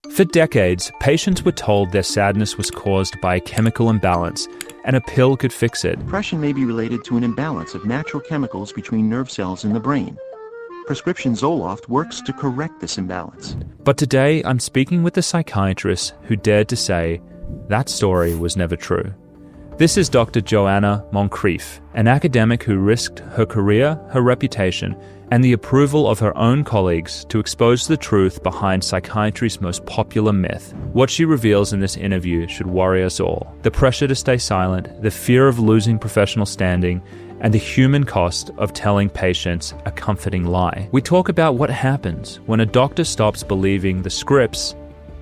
For decades, patients were told their sadness was caused by a chemical imbalance, and a pill could fix it. Depression may be related to an imbalance of natural chemicals between nerve cells in the brain. Prescription Zoloft works to correct this imbalance. But today, I'm speaking with a psychiatrist who dared to say that story was never true. This is Dr. Joanna Moncrief, an academic who risked her career, her reputation, and the approval of her own colleagues to expose the truth behind psychiatry's most popular myth. What she reveals in this interview should worry us all. The pressure to stay silent, the fear of losing professional standing, and the human cost of telling patients a comforting lie. We talk about what happens when a doctor stops believing the scripts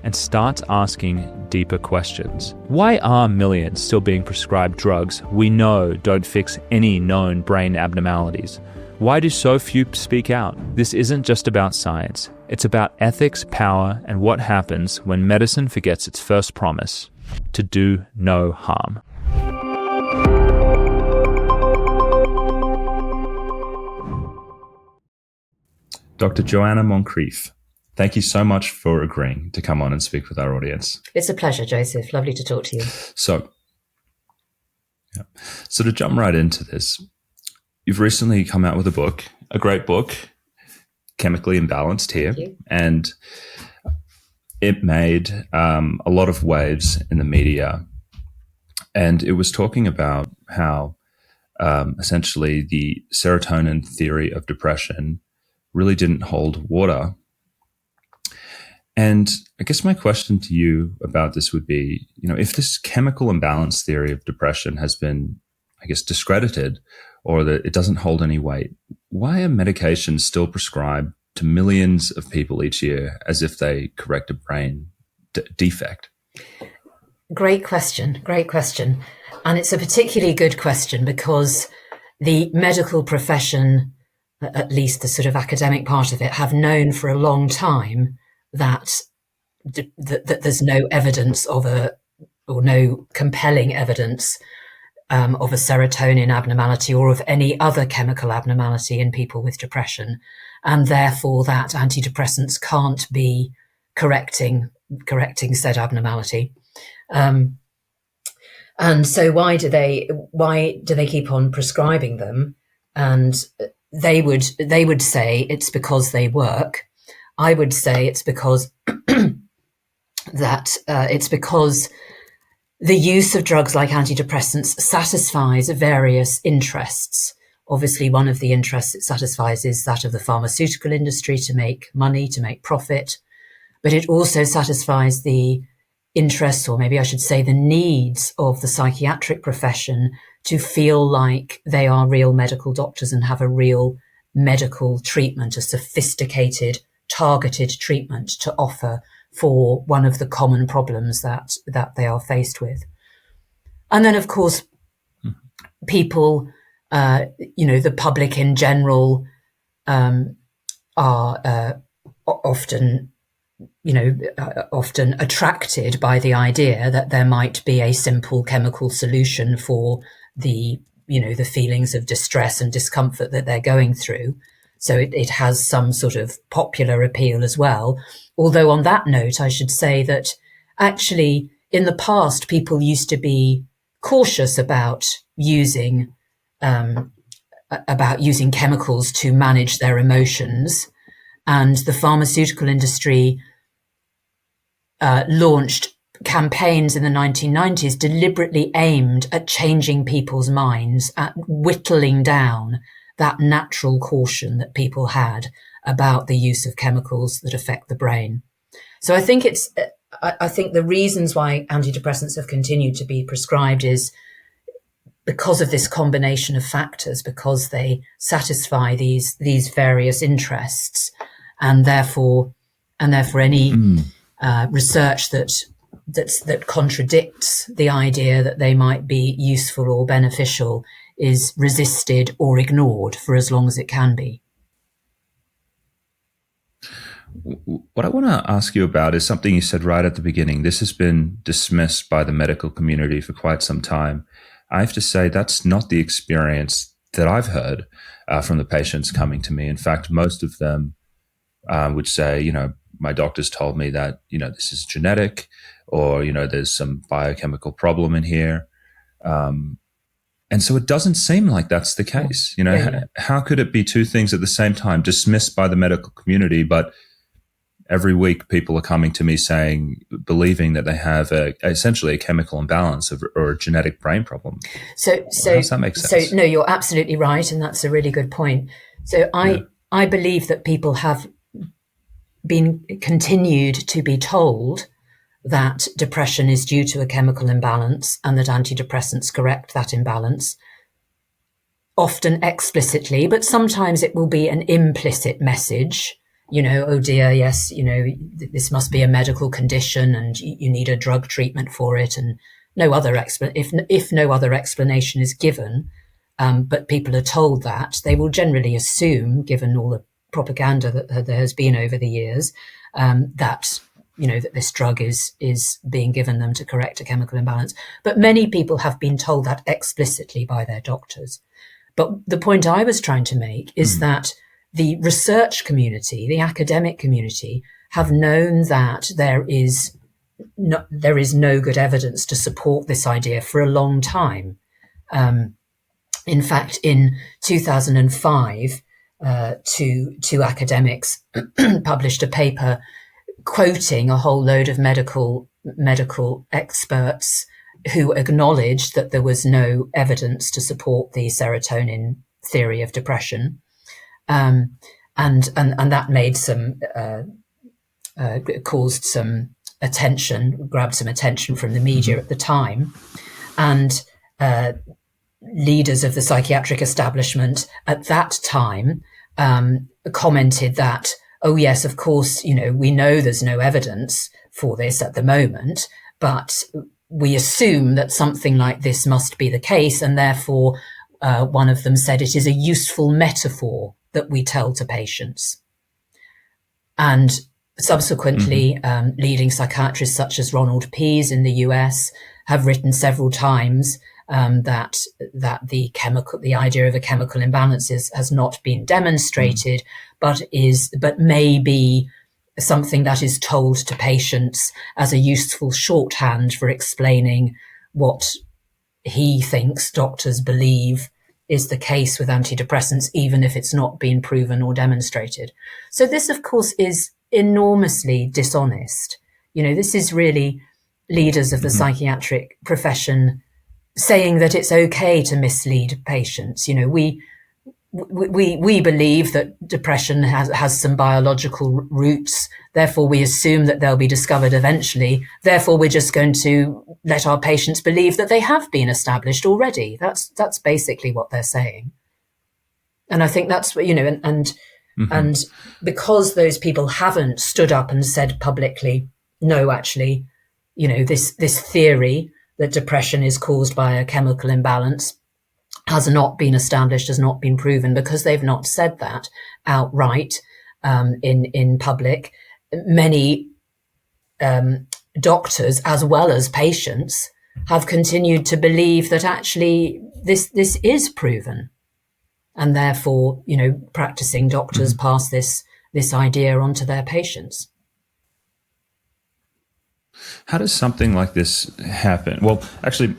and starts asking deeper questions. Why are millions still being prescribed drugs we know don't fix any known brain abnormalities? Why do so few speak out? This isn't just about science. It's about ethics, power, and what happens when medicine forgets its first promise: to do no harm. Dr. Joanna Moncrief, thank you so much for agreeing to come on and speak with our audience. It's a pleasure, Joseph. Lovely to talk to you. So to jump right into this, you've recently come out with a book, a great book, Chemically Imbalanced here, and it made a lot of waves in the media. And it was talking about how essentially the serotonin theory of depression really didn't hold water. And I guess my question to you about this would be, if this chemical imbalance theory of depression has been, discredited, or that it doesn't hold any weight, why are medications still prescribed to millions of people each year as if they correct a brain defect? Great question. And it's a particularly good question because the medical profession, at least the sort of academic part of it, have known for a long time that there's no evidence or no compelling evidence of a serotonin abnormality or of any other chemical abnormality in people with depression, and therefore that antidepressants can't be correcting said abnormality. And so why do they keep on prescribing them? And they would say it's because they work. I would say it's because it's because the use of drugs like antidepressants satisfies various interests. Obviously, one of the interests it satisfies is that of the pharmaceutical industry to make money, to make profit. But it also satisfies the interests, or maybe I should say the needs, of the psychiatric profession to feel like they are real medical doctors and have a real medical treatment, a sophisticated, targeted treatment to offer for one of the common problems that they are faced with. And then, of course, people, the public in general, are often attracted by the idea that there might be a simple chemical solution for the feelings of distress and discomfort that they're going through. So it has some sort of popular appeal as well. Although on that note, I should say that actually in the past, people used to be cautious about using chemicals to manage their emotions. And the pharmaceutical industry launched campaigns in the 1990s deliberately aimed at changing people's minds, at whittling down that natural caution that people had about the use of chemicals that affect the brain. So I think the reasons why antidepressants have continued to be prescribed is because of this combination of factors, because they satisfy these various interests, and therefore any research that contradicts the idea that they might be useful or beneficial is resisted or ignored for as long as it can be. What I want to ask you about is something you said right at the beginning. This has been dismissed by the medical community for quite some time. I have to say that's not the experience that I've heard from the patients coming to me. In fact, most of them would say, my doctors told me that, this is genetic, or, there's some biochemical problem in here. And so it doesn't seem like that's the case. How could it be two things at the same time, dismissed by the medical community, but every week people are coming to me believing that they have essentially a chemical imbalance or a genetic brain problem. So how does that make sense? So no, you're absolutely right, and that's a really good point. So I believe that people have been continued to be told that depression is due to a chemical imbalance and that antidepressants correct that imbalance, often explicitly, but sometimes it will be an implicit message. Oh dear, yes, this must be a medical condition and you need a drug treatment for it, and no other if no other explanation is given, but people are told that, they will generally assume, given all the propaganda that there has been over the years, that that this drug is being given them to correct a chemical imbalance. But many people have been told that explicitly by their doctors. But the point I was trying to make is that the research community, the academic community, have known that there is no good evidence to support this idea for a long time. In fact, in 2005, two academics published a paper quoting a whole load of medical experts who acknowledged that there was no evidence to support the serotonin theory of depression. And that made caused some attention, grabbed some attention from the media at the time. And leaders of the psychiatric establishment at that time commented that, oh yes, of course, we know there's no evidence for this at the moment, but we assume that something like this must be the case, and therefore one of them said it is a useful metaphor that we tell to patients. And subsequently, leading psychiatrists such as Ronald Pease in the US have written several times that the idea of a chemical imbalance has not been demonstrated, but may be something that is told to patients as a useful shorthand for explaining what he thinks doctors believe is the case with antidepressants, even if it's not been proven or demonstrated. So this, of course, is enormously dishonest. This is really leaders of the psychiatric profession saying that it's okay to mislead patients. We believe that depression has some biological roots. Therefore, we assume that they'll be discovered eventually. Therefore, we're just going to let our patients believe that they have been established already. That's basically what they're saying. And I think that's what, and because those people haven't stood up and said publicly, no, actually, this theory that depression is caused by a chemical imbalance has not been established, has not been proven, because they've not said that outright in public. Many doctors, as well as patients, have continued to believe that actually this is proven, and therefore, practicing doctors pass this idea on to their patients. How does something like this happen? Well, actually,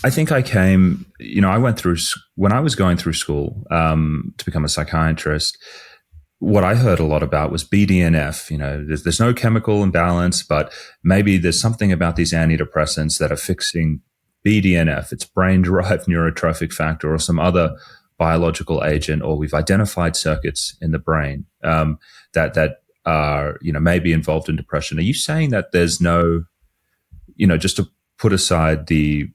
I think I came, I went through, when I was going through school to become a psychiatrist, what I heard a lot about was BDNF. There's no chemical imbalance, but maybe there's something about these antidepressants that are fixing BDNF. It's brain-derived neurotrophic factor or some other biological agent, or we've identified circuits in the brain that are, maybe involved in depression. Are you saying that there's no, just to put aside the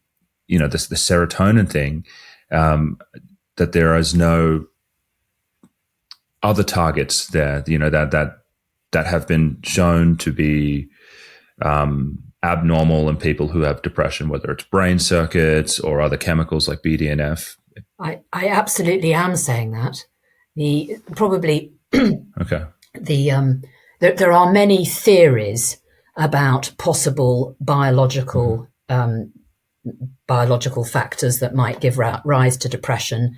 serotonin thing, that there is no other targets there, that have been shown to be abnormal in people who have depression, whether it's brain circuits or other chemicals like BDNF? I absolutely am saying that. Okay. There are many theories about possible biological factors that might give rise to depression.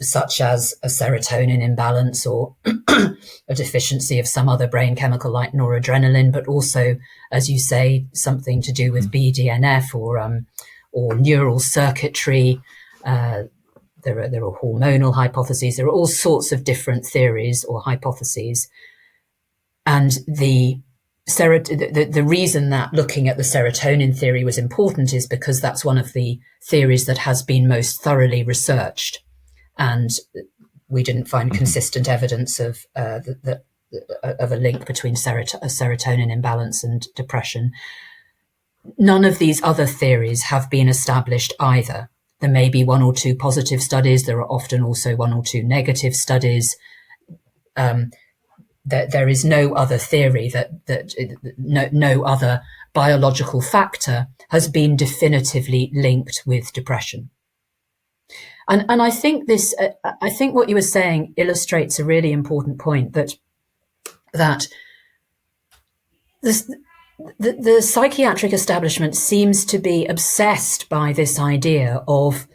such as a serotonin imbalance or a deficiency of some other brain chemical like noradrenaline, but also, as you say, something to do with BDNF or neural circuitry. There are hormonal hypotheses. There are all sorts of different theories or hypotheses. And the reason that looking at the serotonin theory was important is because that's one of the theories that has been most thoroughly researched. And we didn't find consistent evidence of a link between serotonin imbalance and depression. None of these other theories have been established either. There may be one or two positive studies. There are often also one or two negative studies. There is no other theory no other biological factor has been definitively linked with depression. And I think I think what you were saying illustrates a really important point that the psychiatric establishment seems to be obsessed by this idea of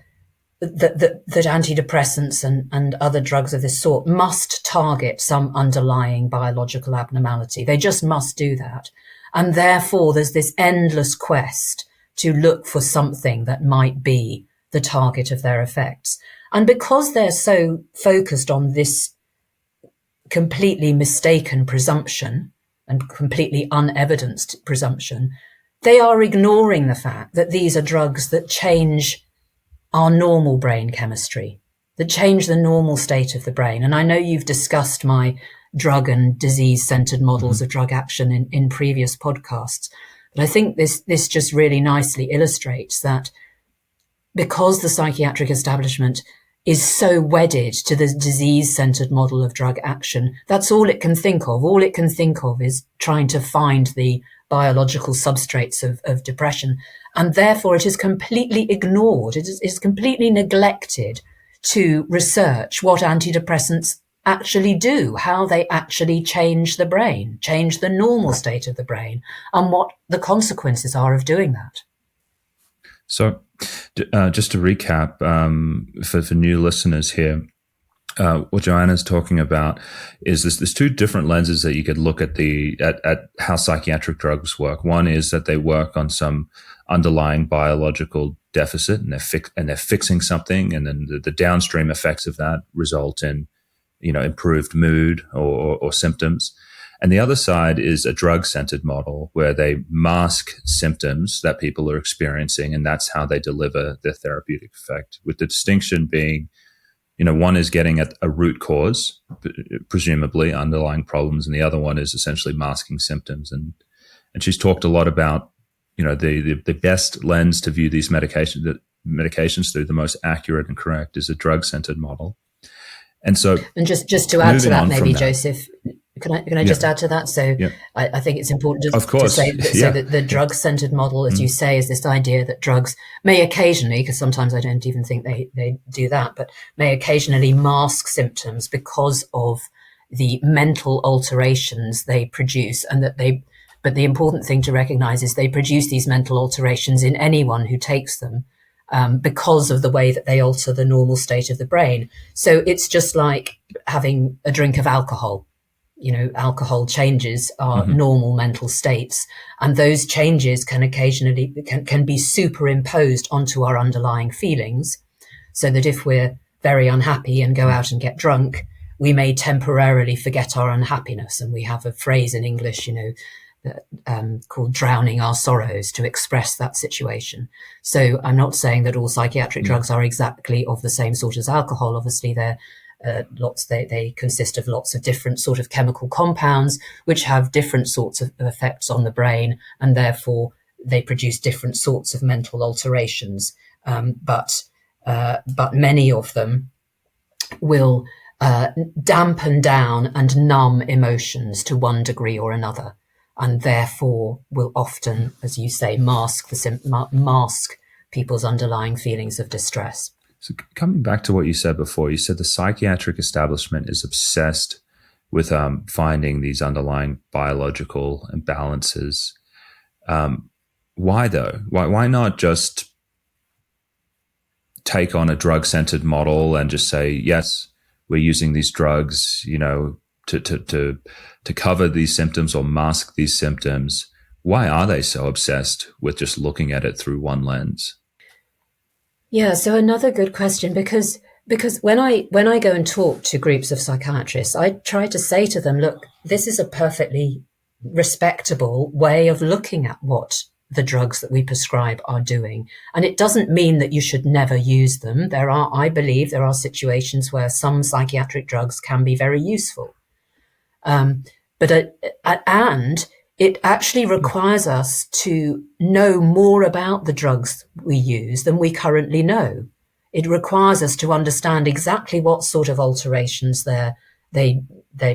that antidepressants and other drugs of this sort must target some underlying biological abnormality. They just must do that. And therefore, there's this endless quest to look for something that might be the target of their effects. And because they're so focused on this completely mistaken presumption and completely unevidenced presumption, they are ignoring the fact that these are drugs that change our normal brain chemistry, that change the normal state of the brain. And I know you've discussed my drug and disease-centered models of drug action in previous podcasts, but I think this just really nicely illustrates that because the psychiatric establishment is so wedded to the disease-centered model of drug action, that's all it can think of. All it can think of is trying to find the biological substrates of depression. And therefore, it is completely ignored. It is completely neglected to research what antidepressants actually do, how they actually change the brain, change the normal state of the brain, and what the consequences are of doing that. So just to recap, for new listeners here, what Joanna's talking about is there's two different lenses that you could look at at how psychiatric drugs work. One is that they work on some underlying biological deficit, and they're fixing something, and then the downstream effects of that result in improved mood or symptoms. And the other side is a drug-centered model where they mask symptoms that people are experiencing, and that's how they deliver their therapeutic effect, with the distinction being, one is getting at a root cause, presumably underlying problems, and the other one is essentially masking symptoms. And she's talked a lot about, the best lens to view these medications through, the most accurate and correct, is a drug-centered model. And so, and just to add to that, maybe Joseph, can I just add to that? So I think it's important to say that, so that the drug-centered model, as you say, is this idea that drugs may occasionally, because sometimes I don't even think they do that, but may occasionally mask symptoms because of the mental alterations they produce, and but the important thing to recognize is they produce these mental alterations in anyone who takes them, because of the way that they alter the normal state of the brain. So it's just like having a drink of alcohol. Alcohol changes our normal mental states, and those changes can occasionally can be superimposed onto our underlying feelings, so that if we're very unhappy and go out and get drunk, we may temporarily forget our unhappiness. And we have a phrase in English, called drowning our sorrows, to express that situation. So I'm not saying that all psychiatric drugs are exactly of the same sort as alcohol. Obviously, they're they consist of lots of different sort of chemical compounds which have different sorts of effects on the brain, and therefore they produce different sorts of mental alterations. But many of them will dampen down and numb emotions to one degree or another, and therefore will often, as you say, mask people's underlying feelings of distress. So coming back to what you said before, you said the psychiatric establishment is obsessed with finding these underlying biological imbalances. Why though? Why not just take on a drug-centered model and just say, yes, we're using these drugs, to cover these symptoms or mask these symptoms. Why are they so obsessed with just looking at it through one lens? Yeah, so another good question, because when I go and talk to groups of psychiatrists, I try to say to them, look, this is a perfectly respectable way of looking at what the drugs that we prescribe are doing. And it doesn't mean that you should never use them. I believe there are situations where some psychiatric drugs can be very useful. And it actually requires us to know more about the drugs we use than we currently know. It requires us to understand exactly what sort of alterations they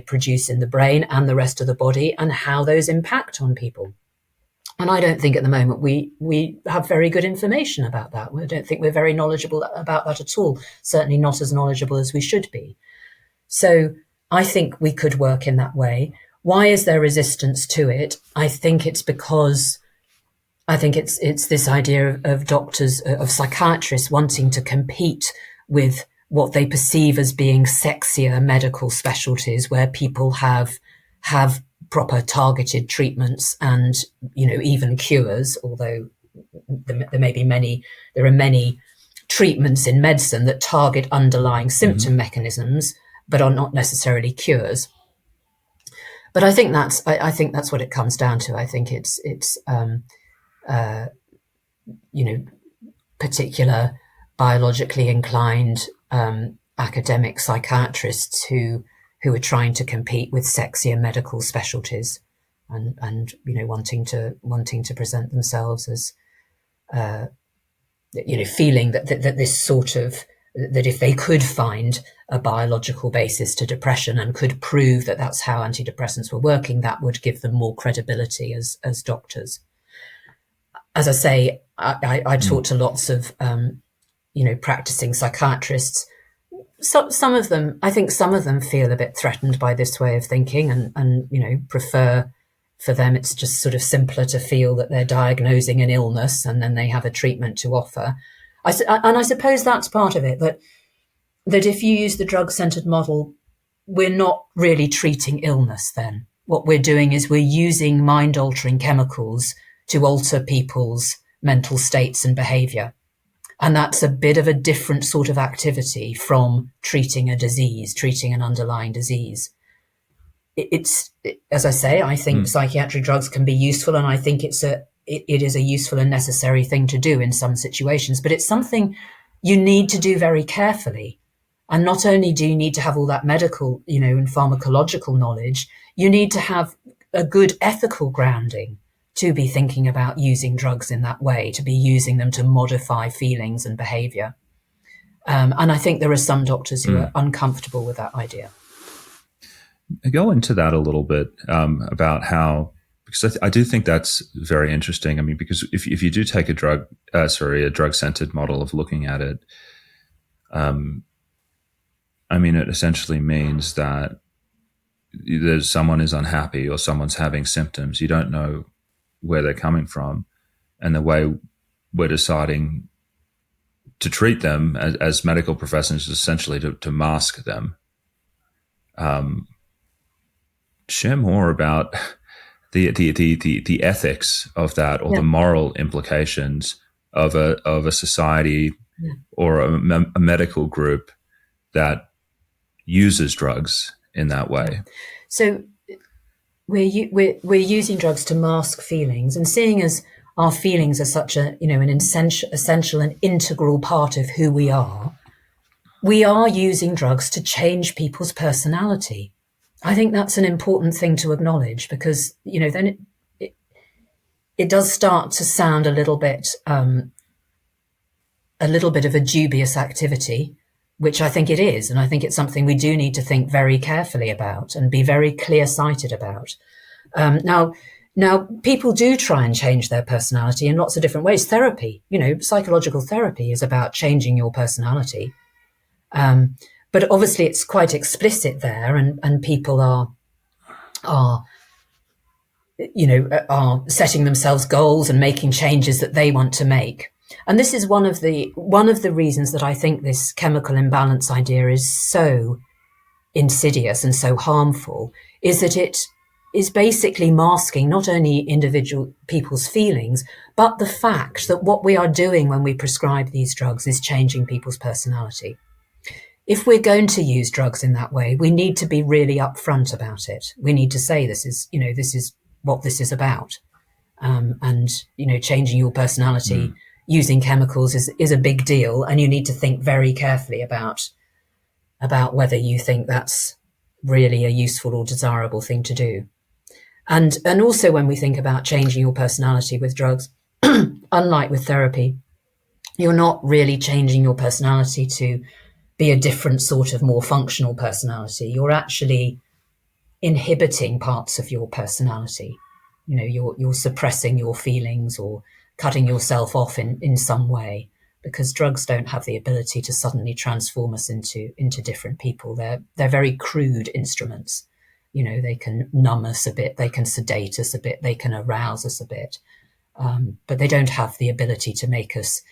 produce in the brain and the rest of the body, and how those impact on people. And I don't think at the moment we have very good information about that. I don't think we're very knowledgeable about that at all, certainly not as knowledgeable as we should be. So I think we could work in that way. Why is there resistance to it? I think it's this idea of doctors, of psychiatrists wanting to compete with what they perceive as being sexier medical specialties, where people have proper targeted treatments and, even cures, although there are many treatments in medicine that target underlying symptom mechanisms, but are not necessarily cures. But I think that's what it comes down to. I think it's particular biologically inclined academic psychiatrists who are trying to compete with sexier medical specialties, and wanting to present themselves as feeling that this sort of, that if they could find a biological basis to depression and could prove that that's how antidepressants were working, that would give them more credibility as doctors. As I say, I talk to lots of practicing psychiatrists. Some of them feel a bit threatened by this way of thinking, and prefer, for them it's just sort of simpler to feel that they're diagnosing an illness and then they have a treatment to offer. I suppose that's part of it, that if you use the drug-centered model, we're not really treating illness then. What we're doing is we're using mind-altering chemicals to alter people's mental states and behavior. And that's a bit of a different sort of activity from treating a disease, treating an underlying disease. As I say, I think psychiatric drugs can be useful, and I think it is a useful and necessary thing to do in some situations, but it's something you need to do very carefully. And not only do you need to have all that medical, and pharmacological knowledge, you need to have a good ethical grounding to be thinking about using drugs in that way, to be using them to modify feelings and behavior. And I think there are some doctors who are uncomfortable with that idea. Go into that a little bit about how, because I do think that's very interesting. I mean, because if you do take a drug-centered model of looking at it, it essentially means that someone is unhappy or someone's having symptoms. You don't know where they're coming from, and the way we're deciding to treat them as medical professionals is essentially to mask them. Share more about the ethics of that, or the moral implications of a society or a medical group that uses drugs in that way. So we're using drugs to mask feelings, and seeing as our feelings are such an essential and integral part of who we are using drugs to change people's personality. I think that's an important thing to acknowledge, because then it does start to sound a little bit of a dubious activity, which I think it is. And I think it's something we do need to think very carefully about and be very clear-sighted about. Now, people do try and change their personality in lots of different ways. Therapy, psychological therapy is about changing your personality. But obviously it's quite explicit there, and people are setting themselves goals and making changes that they want to make. And this is one of the reasons that I think this chemical imbalance idea is so insidious and so harmful, is that it is basically masking not only individual people's feelings, but the fact that what we are doing when we prescribe these drugs is changing people's personality. If we're going to use drugs in that way, we need to be really upfront about it. We need to say this is what this is about. And changing your personality using chemicals is a big deal, and you need to think very carefully about whether you think that's really a useful or desirable thing to do. And also when we think about changing your personality with drugs, unlike with therapy, you're not really changing your personality to be a different sort of more functional personality. You're actually inhibiting parts of your personality. You're suppressing your feelings or cutting yourself off in some way, because drugs don't have the ability to suddenly transform us into different people. They're very crude instruments. They can numb us a bit, they can sedate us a bit, they can arouse us a bit, but they don't have the ability to make us,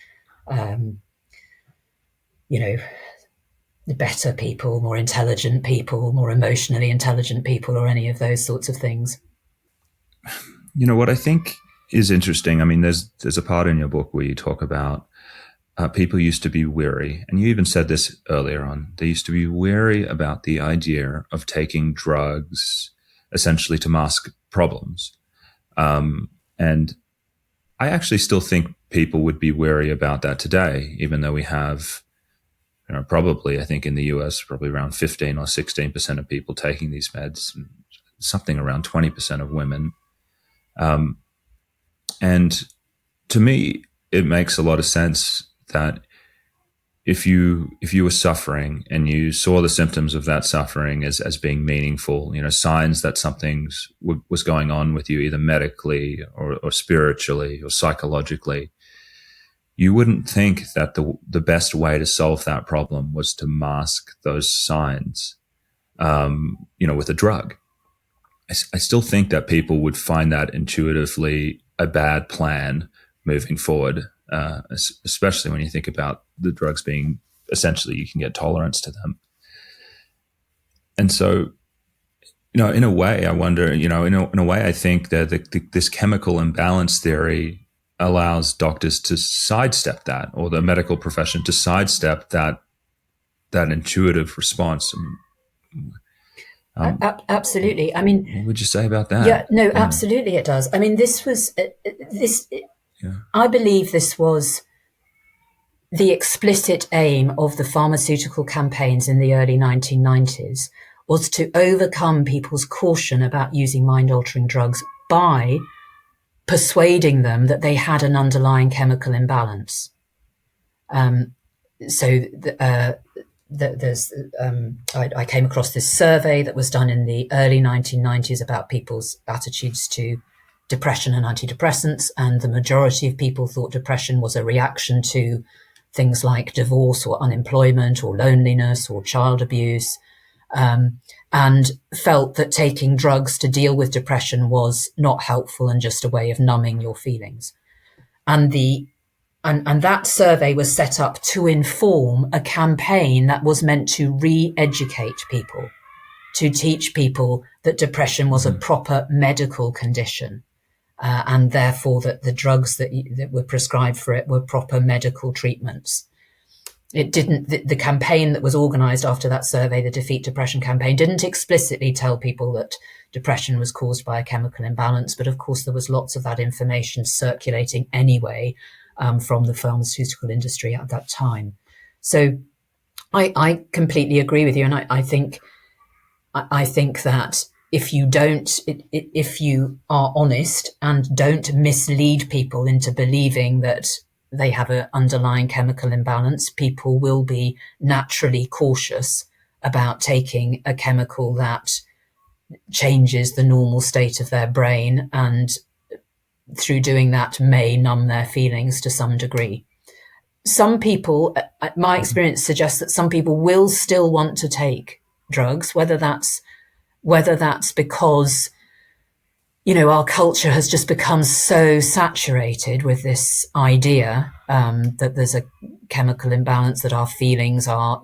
better people, more intelligent people, more emotionally intelligent people, or any of those sorts of things. What I think is interesting, I mean, there's a part in your book where you talk about people used to be wary, and you even said this earlier on, they used to be wary about the idea of taking drugs essentially to mask problems. And I actually still think people would be wary about that today, even though we have, probably, I think in the US, probably around 15 or 16% of people taking these meds, something around 20% of women. And to me, it makes a lot of sense that if you were suffering and you saw the symptoms of that suffering as being meaningful, signs that something was going on with you, either medically or spiritually or psychologically, you wouldn't think that the best way to solve that problem was to mask those signs, with a drug. I still think that people would find that intuitively a bad plan moving forward, especially when you think about the drugs being essentially you can get tolerance to them. And so, in a way, I wonder, in a way, I think that this chemical imbalance theory allows doctors to sidestep that, or the medical profession to sidestep that intuitive response. Absolutely. I mean, what would you say about that? Yeah, no, absolutely it does. I mean, I believe this was the explicit aim of the pharmaceutical campaigns in the early 1990s, was to overcome people's caution about using mind-altering drugs by persuading them that they had an underlying chemical imbalance. I came across this survey that was done in the early 1990s about people's attitudes to depression and antidepressants, and the majority of people thought depression was a reaction to things like divorce or unemployment or loneliness or child abuse, and felt that taking drugs to deal with depression was not helpful and just a way of numbing your feelings. And that survey was set up to inform a campaign that was meant to re-educate people, to teach people that depression was a proper medical condition, and therefore that the drugs that were prescribed for it were proper medical treatments. The campaign that was organized after that survey, the Defeat Depression campaign, didn't explicitly tell people that depression was caused by a chemical imbalance, but of course there was lots of that information circulating anyway, from the pharmaceutical industry at that time. So I completely agree with you. And I think that if you are honest and don't mislead people into believing that they have an underlying chemical imbalance, people will be naturally cautious about taking a chemical that changes the normal state of their brain, and through doing that may numb their feelings to some degree. Some people, my experience suggests that some people will still want to take drugs, whether that's because our culture has just become so saturated with this idea that there's a chemical imbalance, that our feelings are,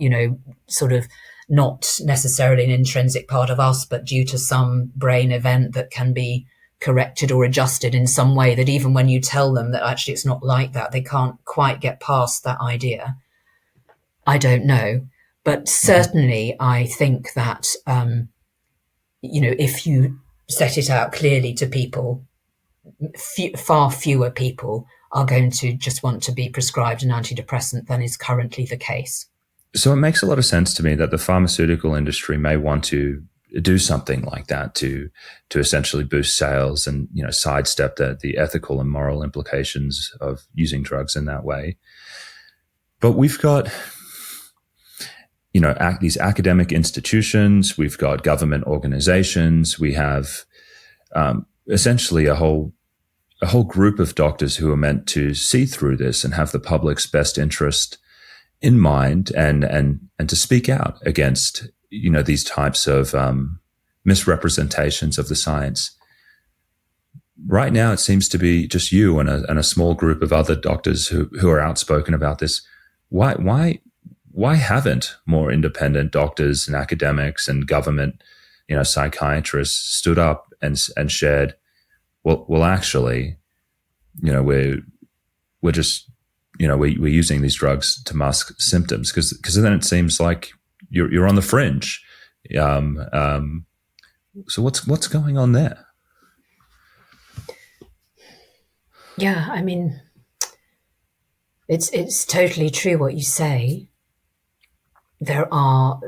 sort of not necessarily an intrinsic part of us, but due to some brain event that can be corrected or adjusted in some way, that even when you tell them that actually it's not like that, they can't quite get past that idea. I don't know. But certainly I think that, if you set it out clearly to people, far fewer people are going to just want to be prescribed an antidepressant than is currently the case. So it makes a lot of sense to me that the pharmaceutical industry may want to do something like that to essentially boost sales and sidestep the ethical and moral implications of using drugs in that way. But we've got these academic institutions, we've got government organizations, we have essentially a whole group of doctors who are meant to see through this and have the public's best interest in mind and to speak out against these types of misrepresentations of the science. Right now, it seems to be just you and a small group of other doctors who are outspoken about this. Why haven't more independent doctors and academics and government, psychiatrists stood up and shared, well, actually, we're just, we're using these drugs to mask symptoms, because then it seems like you're on the fringe. So what's going on there? Yeah, I mean, it's totally true what you say. There are,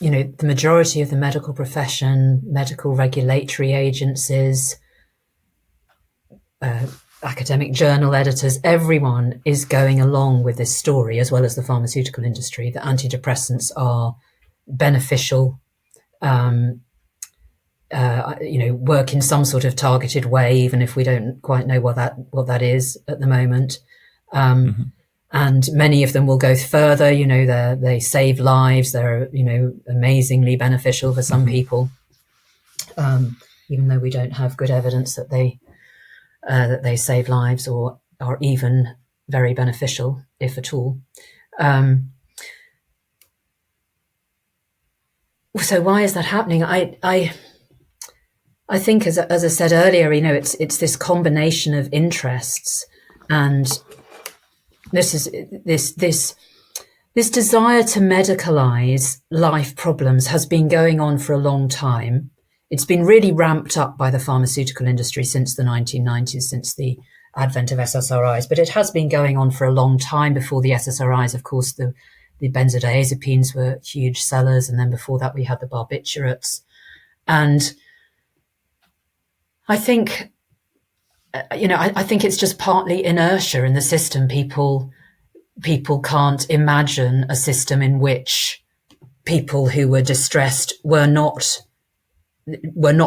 the majority of the medical profession, medical regulatory agencies, academic journal editors, everyone is going along with this story, as well as the pharmaceutical industry, that antidepressants are beneficial, work in some sort of targeted way, even if we don't quite know what that is at the moment. And many of them will go further. They save lives. They're amazingly beneficial for some people, even though we don't have good evidence that they save lives or are even very beneficial, if at all. So why is that happening? I think, as I said earlier, it's this combination of interests, and this desire to medicalize life problems has been going on for a long time. It's been really ramped up by the pharmaceutical industry since the 1990s, since the advent of SSRIs, but it has been going on for a long time. Before the SSRIs, of course, the benzodiazepines were huge sellers, and then before that we had the barbiturates. And I think, I think it's just partly inertia in the system. People can't imagine a system in which people who were distressed were not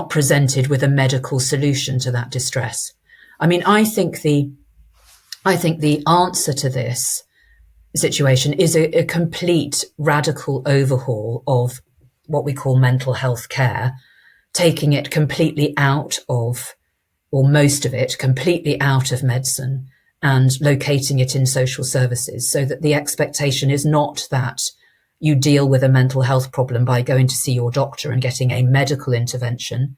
presented with a medical solution to that distress. I mean, I think the answer to this situation is a complete radical overhaul of what we call mental health care, taking it completely out of, or most of it completely out of medicine, and locating it in social services, so that the expectation is not that you deal with a mental health problem by going to see your doctor and getting a medical intervention,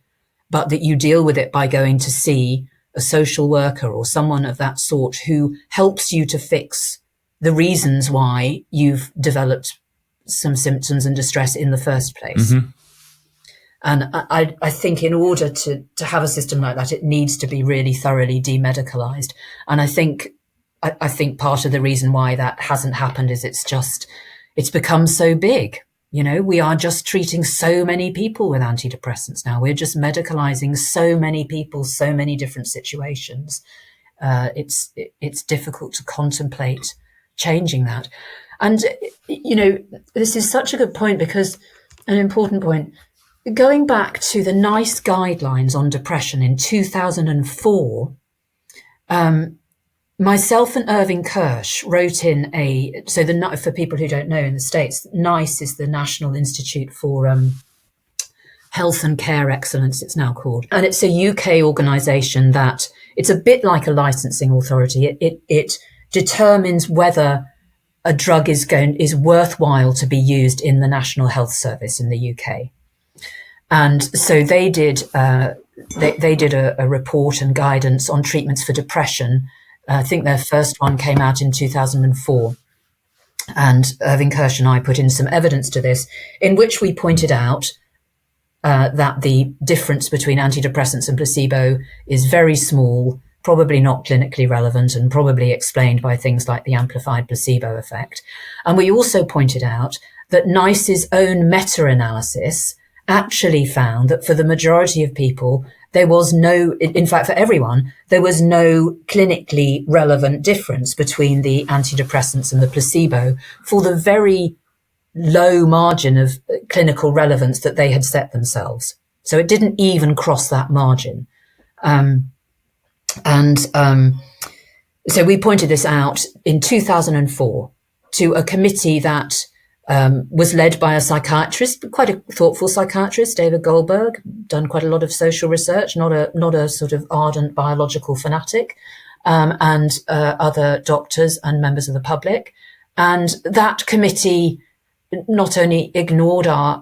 but that you deal with it by going to see a social worker or someone of that sort who helps you to fix the reasons why you've developed some symptoms and distress in the first place. Mm-hmm. And I think in order to have a system like that, it needs to be really thoroughly demedicalized. And I think part of the reason why that hasn't happened is it's become so big. We are just treating so many people with antidepressants now. We're just medicalizing so many people, so many different situations. It's difficult to contemplate changing that. And, this is such a good point, because an important point. Going back to the NICE guidelines on depression in 2004, myself and Irving Kirsch wrote in for people who don't know, in the States, NICE is the National Institute for Health and Care Excellence, it's now called. And it's a UK organisation that it's a bit like a licensing authority. It determines whether a drug is worthwhile to be used in the National Health Service in the UK. And so they did a report and guidance on treatments for depression. I think their first one came out in 2004. And Irving Kirsch and I put in some evidence to this, in which we pointed out that the difference between antidepressants and placebo is very small, probably not clinically relevant, and probably explained by things like the amplified placebo effect. And we also pointed out that NICE's own meta-analysis actually found that for the majority of people, there was no, in fact, for everyone, there was no clinically relevant difference between the antidepressants and the placebo for the very low margin of clinical relevance that they had set themselves. So it didn't even cross that margin. So we pointed this out in 2004 to a committee that was led by a psychiatrist, quite a thoughtful psychiatrist, David Goldberg, done quite a lot of social research, not a sort of ardent biological fanatic, and other doctors and members of the public. And that committee not only ignored our,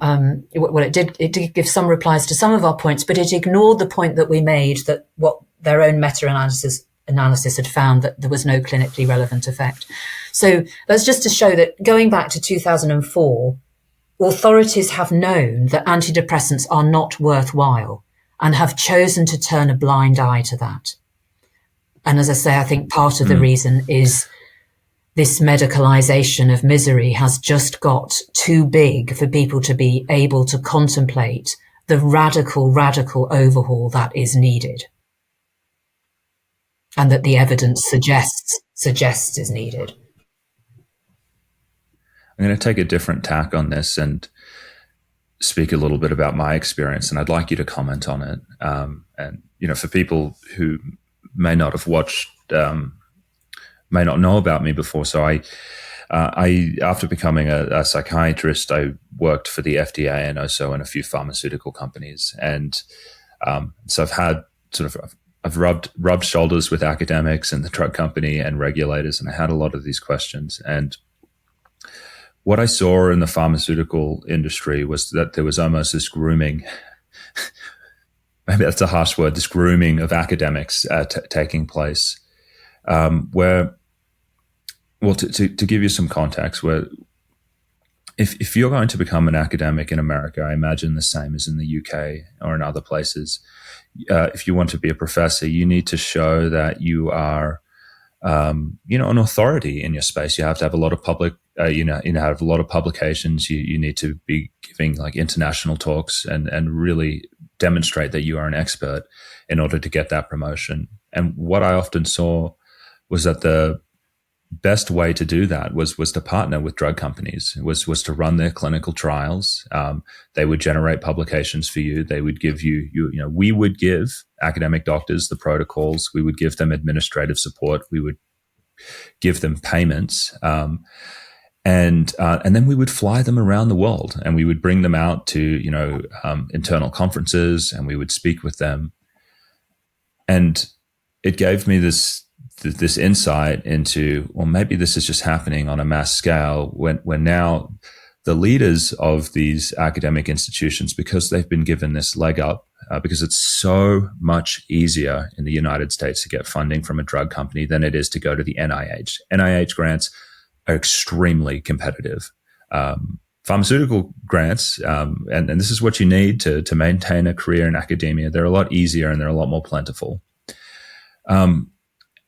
it did give some replies to some of our points, but it ignored the point that we made, that what their own meta-analysis had found, that there was no clinically relevant effect. So that's just to show that going back to 2004, authorities have known that antidepressants are not worthwhile and have chosen to turn a blind eye to that. And as I say, I think part of the reason is this medicalization of misery has just got too big for people to be able to contemplate the radical overhaul that is needed, and that the evidence suggests is needed. I'm going to take a different tack on this and speak a little bit about my experience, and I'd like you to comment on it. And, for people who may not have watched, may not know about me before. So I after becoming a psychiatrist, I worked for the FDA and also in a few pharmaceutical companies. And so I've rubbed shoulders with academics and the drug company and regulators, and I had a lot of these questions. And what I saw in the pharmaceutical industry was that there was almost this grooming, maybe that's a harsh word, this grooming of academics taking place, where, well, to give you some context, where if you're going to become an academic in America, I imagine the same as in the UK or in other places, if you want to be a professor, you need to show that you are, an authority in your space. You have to have a lot of public, have a lot of publications. You need to be giving like international talks and really demonstrate that you are an expert in order to get that promotion. And what I often saw was that the best way to do that was to partner with drug companies, was to run their clinical trials. They would generate publications for you. They would give we would give academic doctors the protocols. We would give them administrative support. We would give them payments. And then we would fly them around the world, and we would bring them out to, internal conferences, and we would speak with them. And it gave me this insight into, well, maybe this is just happening on a mass scale when now the leaders of these academic institutions, because they've been given this leg up, because it's so much easier in the United States to get funding from a drug company than it is to go to the NIH. NIH grants are extremely competitive. Pharmaceutical grants, and this is what you need to maintain a career in academia, they're a lot easier and they're a lot more plentiful.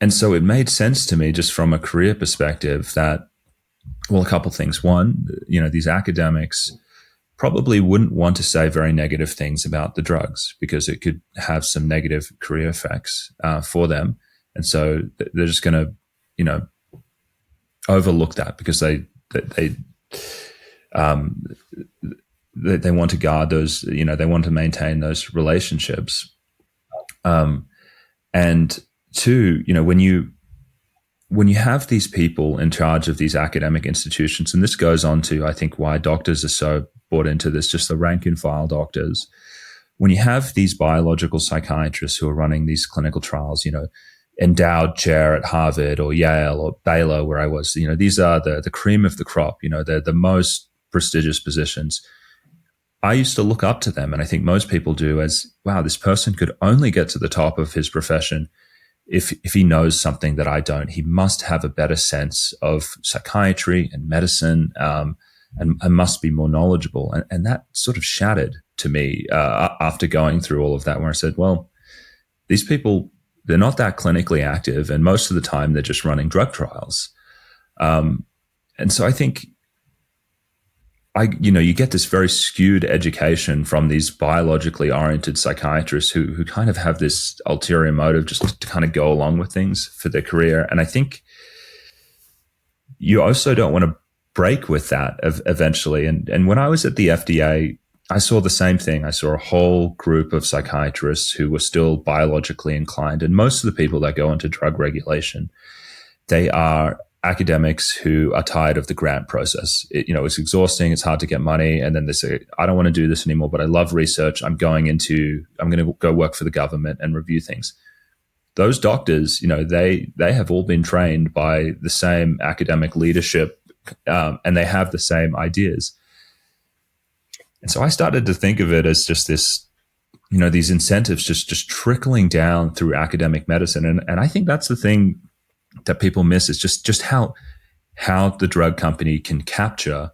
And so it made sense to me, just from a career perspective, that, well, a couple things. One, these academics probably wouldn't want to say very negative things about the drugs because it could have some negative career effects for them. And so they're just going to, overlook that because they want to guard those, they want to maintain those relationships. And two, when you have these people in charge of these academic institutions, and this goes on to, I think, why doctors are so bought into this, just the rank and file doctors, when you have these biological psychiatrists who are running these clinical trials, endowed chair at Harvard or Yale or Baylor, where I was, these are the cream of the crop, they're the most prestigious positions. I used to look up to them, and I think most people do, as, wow, this person could only get to the top of his profession if he knows something that I don't. He must have a better sense of psychiatry and medicine, and must be more knowledgeable. And that sort of shattered to me after going through all of that, where I said, well, these people, they're not that clinically active, and most of the time they're just running drug trials. And so I think you get this very skewed education from these biologically oriented psychiatrists who kind of have this ulterior motive just to kind of go along with things for their career. And I think you also don't want to break with that eventually. And when I was at the FDA, I saw the same thing. I saw a whole group of psychiatrists who were still biologically inclined. And most of the people that go into drug regulation, they are academics who are tired of the grant process. It's exhausting. It's hard to get money. And then they say, I don't want to do this anymore, but I love research. I'm going to go work for the government and review things. Those doctors, they have all been trained by the same academic leadership, and they have the same ideas. And so I started to think of it as just this, these incentives just trickling down through academic medicine. And I think that's the thing that people miss, is just how the drug company can capture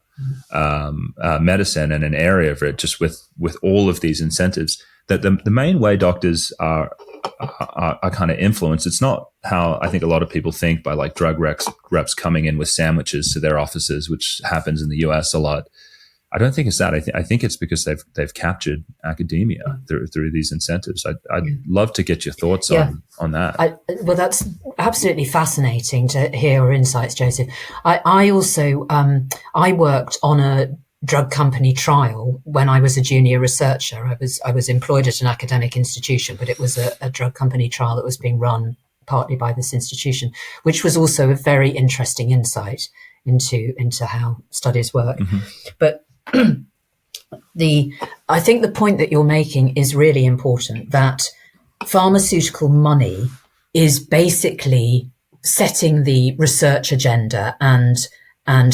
medicine and an area of it just with all of these incentives. That the main way doctors are kind of influenced, it's not how I think a lot of people think, by like drug reps coming in with sandwiches to their offices, which happens in the US a lot. I don't think it's that. I think it's because they've captured academia through these incentives. I'd love to get your thoughts on that. Well, that's absolutely fascinating to hear your insights, Joseph. I also I worked on a drug company trial when I was a junior researcher. I was employed at an academic institution, but it was a drug company trial that was being run partly by this institution, which was also a very interesting insight into how studies work. Mm-hmm. But I think the point that you're making is really important, that pharmaceutical money is basically setting the research agenda and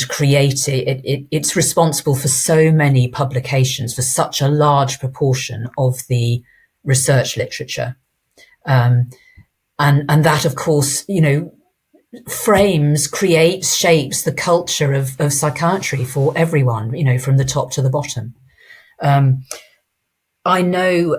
creating it's responsible for so many publications, for such a large proportion of the research literature. And that, of course, creates, shapes the culture of psychiatry for everyone, from the top to the bottom. I know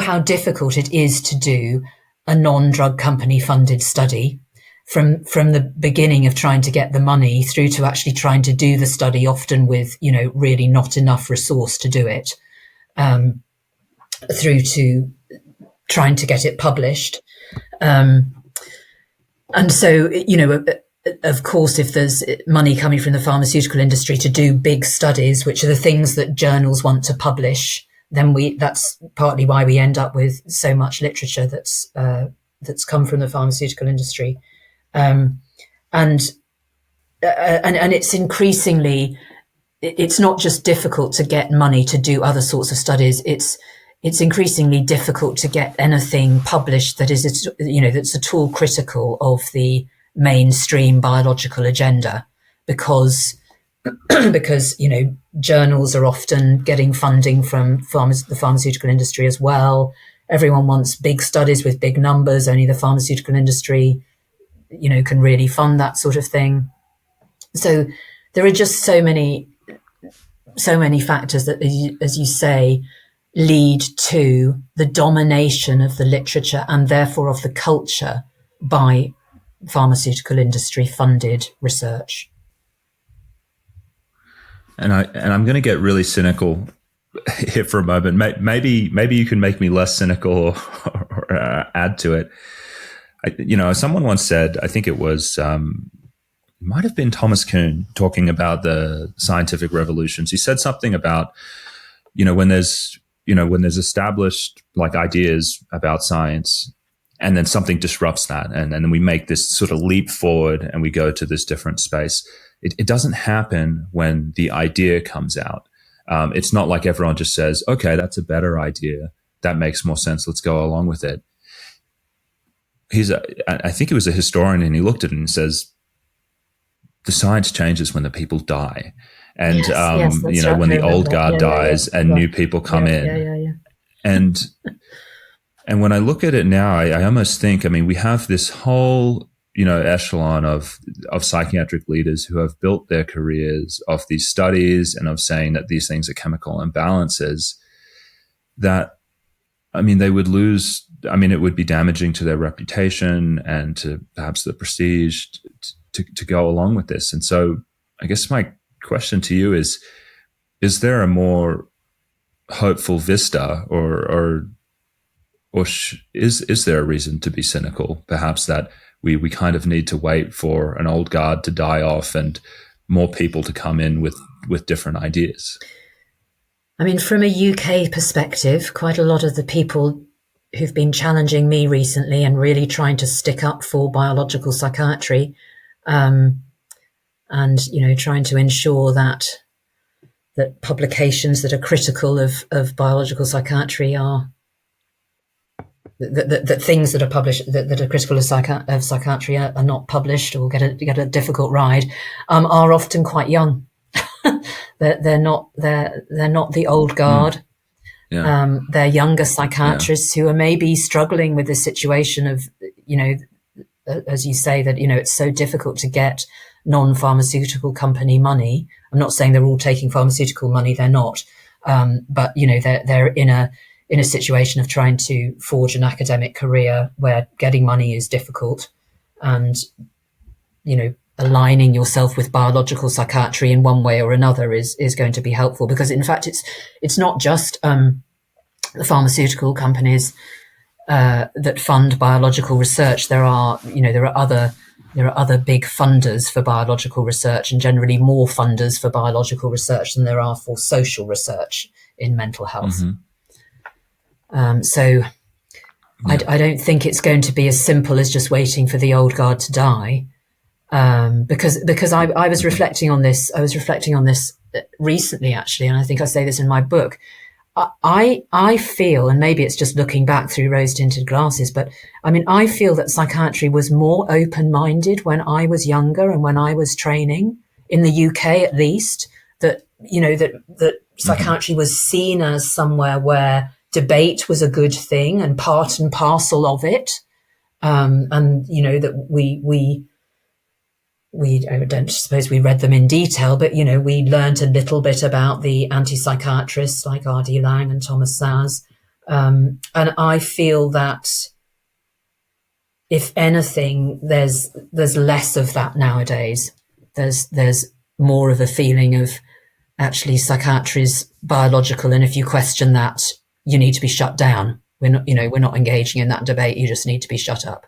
how difficult it is to do a non-drug company funded study, from the beginning of trying to get the money through to actually trying to do the study, often with, really not enough resource to do it, through to trying to get it published. And so, of course, if there's money coming from the pharmaceutical industry to do big studies, which are the things that journals want to publish, then that's partly why we end up with so much literature that's come from the pharmaceutical industry. And it's increasingly, it's not just difficult to get money to do other sorts of studies. It's increasingly difficult to get anything published that is, that's at all critical of the mainstream biological agenda, because journals are often getting funding from the pharmaceutical industry as well. Everyone wants big studies with big numbers. Only the pharmaceutical industry, can really fund that sort of thing. So there are just so many factors that, as you say, lead to the domination of the literature and therefore of the culture by pharmaceutical industry funded research. And I'm going to get really cynical here for a moment. Maybe you can make me less cynical or add to it. Someone once said, I think it was, it might have been Thomas Kuhn talking about the scientific revolutions. He said something about, when there's established like ideas about science, and then something disrupts that, and then we make this sort of leap forward and we go to this different space. It doesn't happen when the idea comes out. It's not like everyone just says, okay, that's a better idea. That makes more sense. Let's go along with it. I think he was a historian, and he looked at it and says, the science changes when the people die. And, when the old guard dies and new people come in. And when I look at it now, I almost think, we have this whole, echelon of psychiatric leaders who have built their careers off these studies and of saying that these things are chemical imbalances that, they would lose. It would be damaging to their reputation and to perhaps the prestige to go along with this. And so I guess my question to you is there a more hopeful vista or is there a reason to be cynical? Perhaps that we kind of need to wait for an old guard to die off and more people to come in with different ideas. From a UK perspective, quite a lot of the people who've been challenging me recently and really trying to stick up for biological psychiatry, and trying to ensure that publications that are critical of biological psychiatry are that things that are published that are critical of psychiatry are not published or get a difficult ride, are often quite young. they're not the old guard. They're younger psychiatrists who are maybe struggling with the situation of, as you say, that, it's so difficult to get non-pharmaceutical company money. I'm not saying they're all taking pharmaceutical money. They're not. But, they're in a situation of trying to forge an academic career where getting money is difficult, and, aligning yourself with biological psychiatry in one way or another is going to be helpful, because in fact it's not just the pharmaceutical companies that fund biological research. There are other big funders for biological research, and generally more funders for biological research than there are for social research in mental health. I don't think it's going to be as simple as just waiting for the old guard to die. Because I was reflecting on this. I was reflecting on this recently, actually, and I think I say this in my book. I feel, and maybe it's just looking back through rose-tinted glasses, but I feel that psychiatry was more open-minded when I was younger and when I was training in the UK, at least. That that psychiatry was seen as somewhere where debate was a good thing and part and parcel of it, and that I don't suppose we read them in detail, but, we learned a little bit about the anti-psychiatrists like R.D. Laing and Thomas Saz. And I feel that, if anything, there's less of that nowadays. There's more of a feeling of, actually, psychiatry is biological, and if you question that, you need to be shut down. We're not engaging in that debate. You just need to be shut up.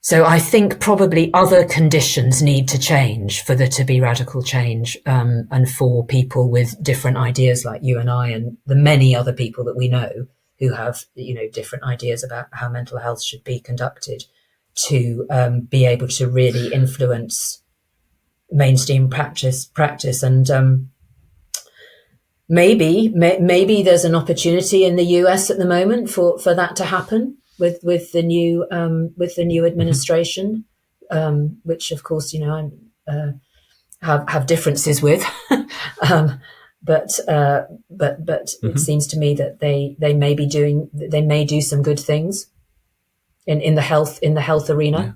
So I think probably other conditions need to change for there to be radical change, and for people with different ideas like you and I and the many other people that we know who have, different ideas about how mental health should be conducted, to be able to really influence mainstream practice. And maybe there's an opportunity in the US at the moment for that to happen. With the new administration, which of course I have differences with, but it seems to me that they may do some good things in the health arena. Yeah.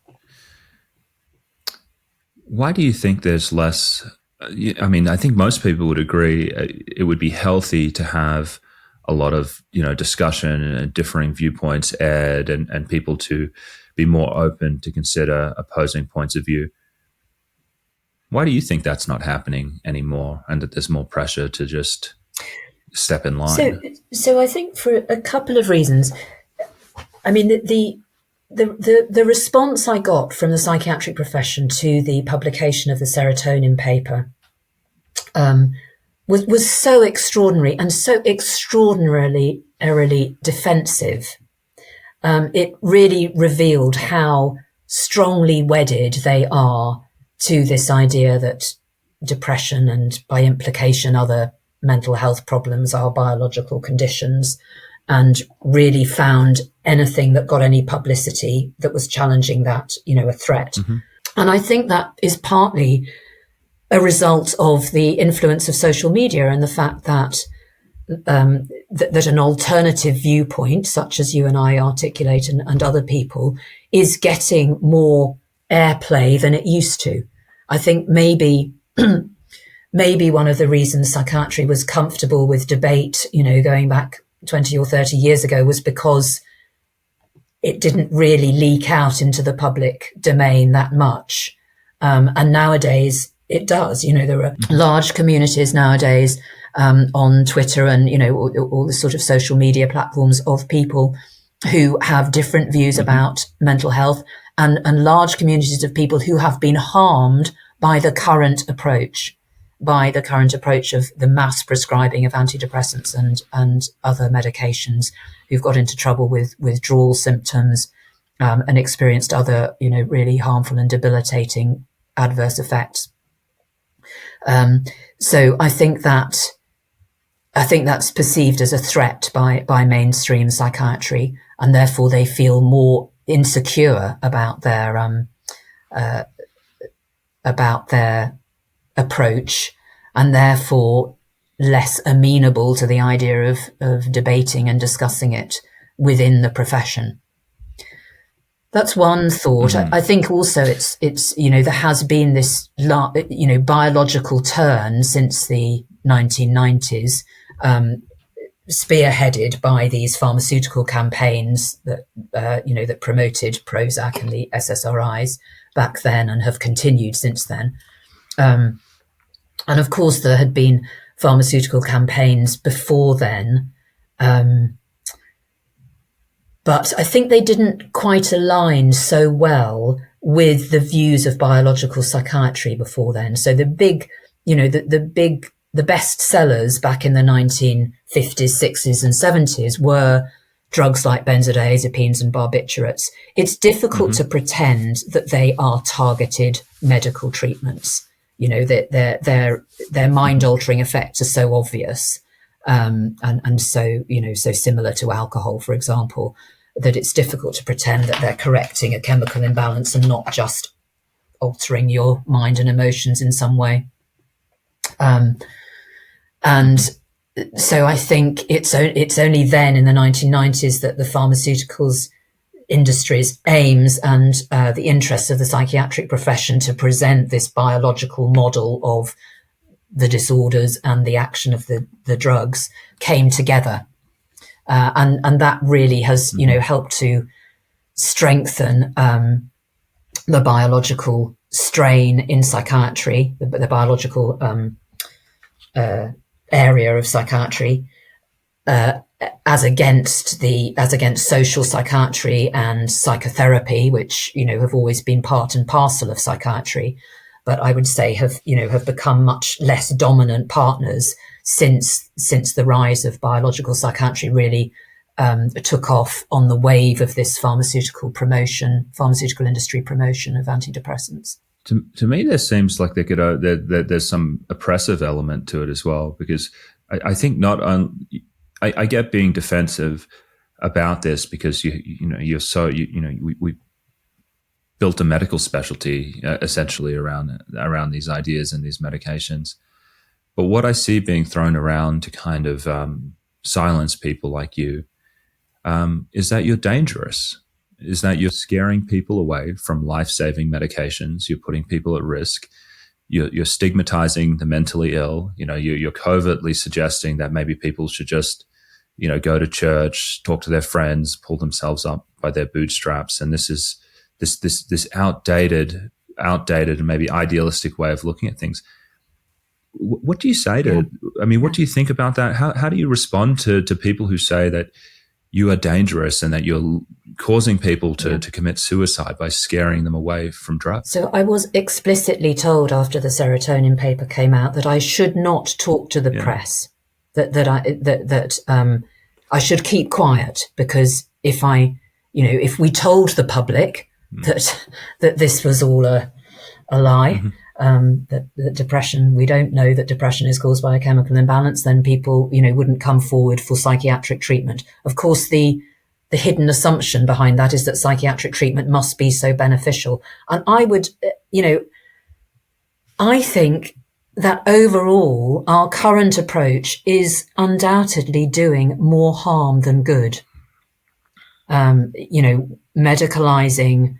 Why do you think there's less? I think most people would agree it would be healthy to have a lot of discussion and differing viewpoints aired, and people to be more open to consider opposing points of view. Why do you think that's not happening anymore, and that there's more pressure to just step in line? So I think for a couple of reasons. The response I got from the psychiatric profession to the publication of the serotonin paper was so extraordinary and so extraordinarily defensive. It really revealed how strongly wedded they are to this idea that depression and by implication other mental health problems are biological conditions, and really found anything that got any publicity that was challenging that, a threat. And I think that is partly a result of the influence of social media and the fact that that an alternative viewpoint, such as you and I articulate and other people, is getting more airplay than it used to. I think maybe one of the reasons psychiatry was comfortable with debate, going back 20 or 30 years ago, was because it didn't really leak out into the public domain that much. And nowadays it does. There are large communities nowadays on Twitter and, all the sort of social media platforms of people who have different views about mental health, and large communities of people who have been harmed by the current approach of the mass prescribing of antidepressants and other medications, who've got into trouble with withdrawal symptoms and experienced other, really harmful and debilitating adverse effects. So I think that's perceived as a threat by mainstream psychiatry, and therefore they feel more insecure about their approach, and therefore less amenable to the idea of debating and discussing it within the profession. That's one thought. I think also it's there has been this biological turn since the 1990s, spearheaded by these pharmaceutical campaigns that that promoted Prozac and the SSRIs back then and have continued since then. And of course, there had been pharmaceutical campaigns before then, but I think they didn't quite align so well with the views of biological psychiatry before then. So the best sellers back in the 1950s, 60s and 70s were drugs like benzodiazepines and barbiturates. It's difficult to pretend that they are targeted medical treatments. That their mind-altering effects are so obvious, and so so similar to alcohol, for example, that it's difficult to pretend that they're correcting a chemical imbalance and not just altering your mind and emotions in some way. And so I think it's only then in the 1990s that the pharmaceuticals industry's aims and the interests of the psychiatric profession to present this biological model of the disorders and the action of the drugs came together. And that really has, helped to strengthen the biological strain in psychiatry, the biological area of psychiatry, as against social psychiatry and psychotherapy, which have always been part and parcel of psychiatry, but I would say have become much less dominant partners since the rise of biological psychiatry really took off on the wave of this pharmaceutical industry promotion of antidepressants. To me, there seems like there's some oppressive element to it as well, because I think I get being defensive about this because we built a medical specialty essentially around these ideas and these medications. But what I see being thrown around to kind of silence people like you is that you're dangerous, is that you're scaring people away from life-saving medications. You're putting people at risk. You're stigmatizing the mentally ill. You're covertly suggesting that maybe people should just, go to church, talk to their friends, pull themselves up by their bootstraps. And this is this outdated and maybe idealistic way of looking at things. What do you say to? I mean, what do you think about that? How do you respond to people who say that you are dangerous and that you're causing people to commit suicide by scaring them away from drugs? So I was explicitly told after the serotonin paper came out that I should not talk to the press, that I should keep quiet, because if we told the public that this was all a lie, that depression, we don't know that depression is caused by a chemical imbalance, then people, wouldn't come forward for psychiatric treatment. Of course, the hidden assumption behind that is that psychiatric treatment must be so beneficial. And I would, I think that overall, our current approach is undoubtedly doing more harm than good. Medicalizing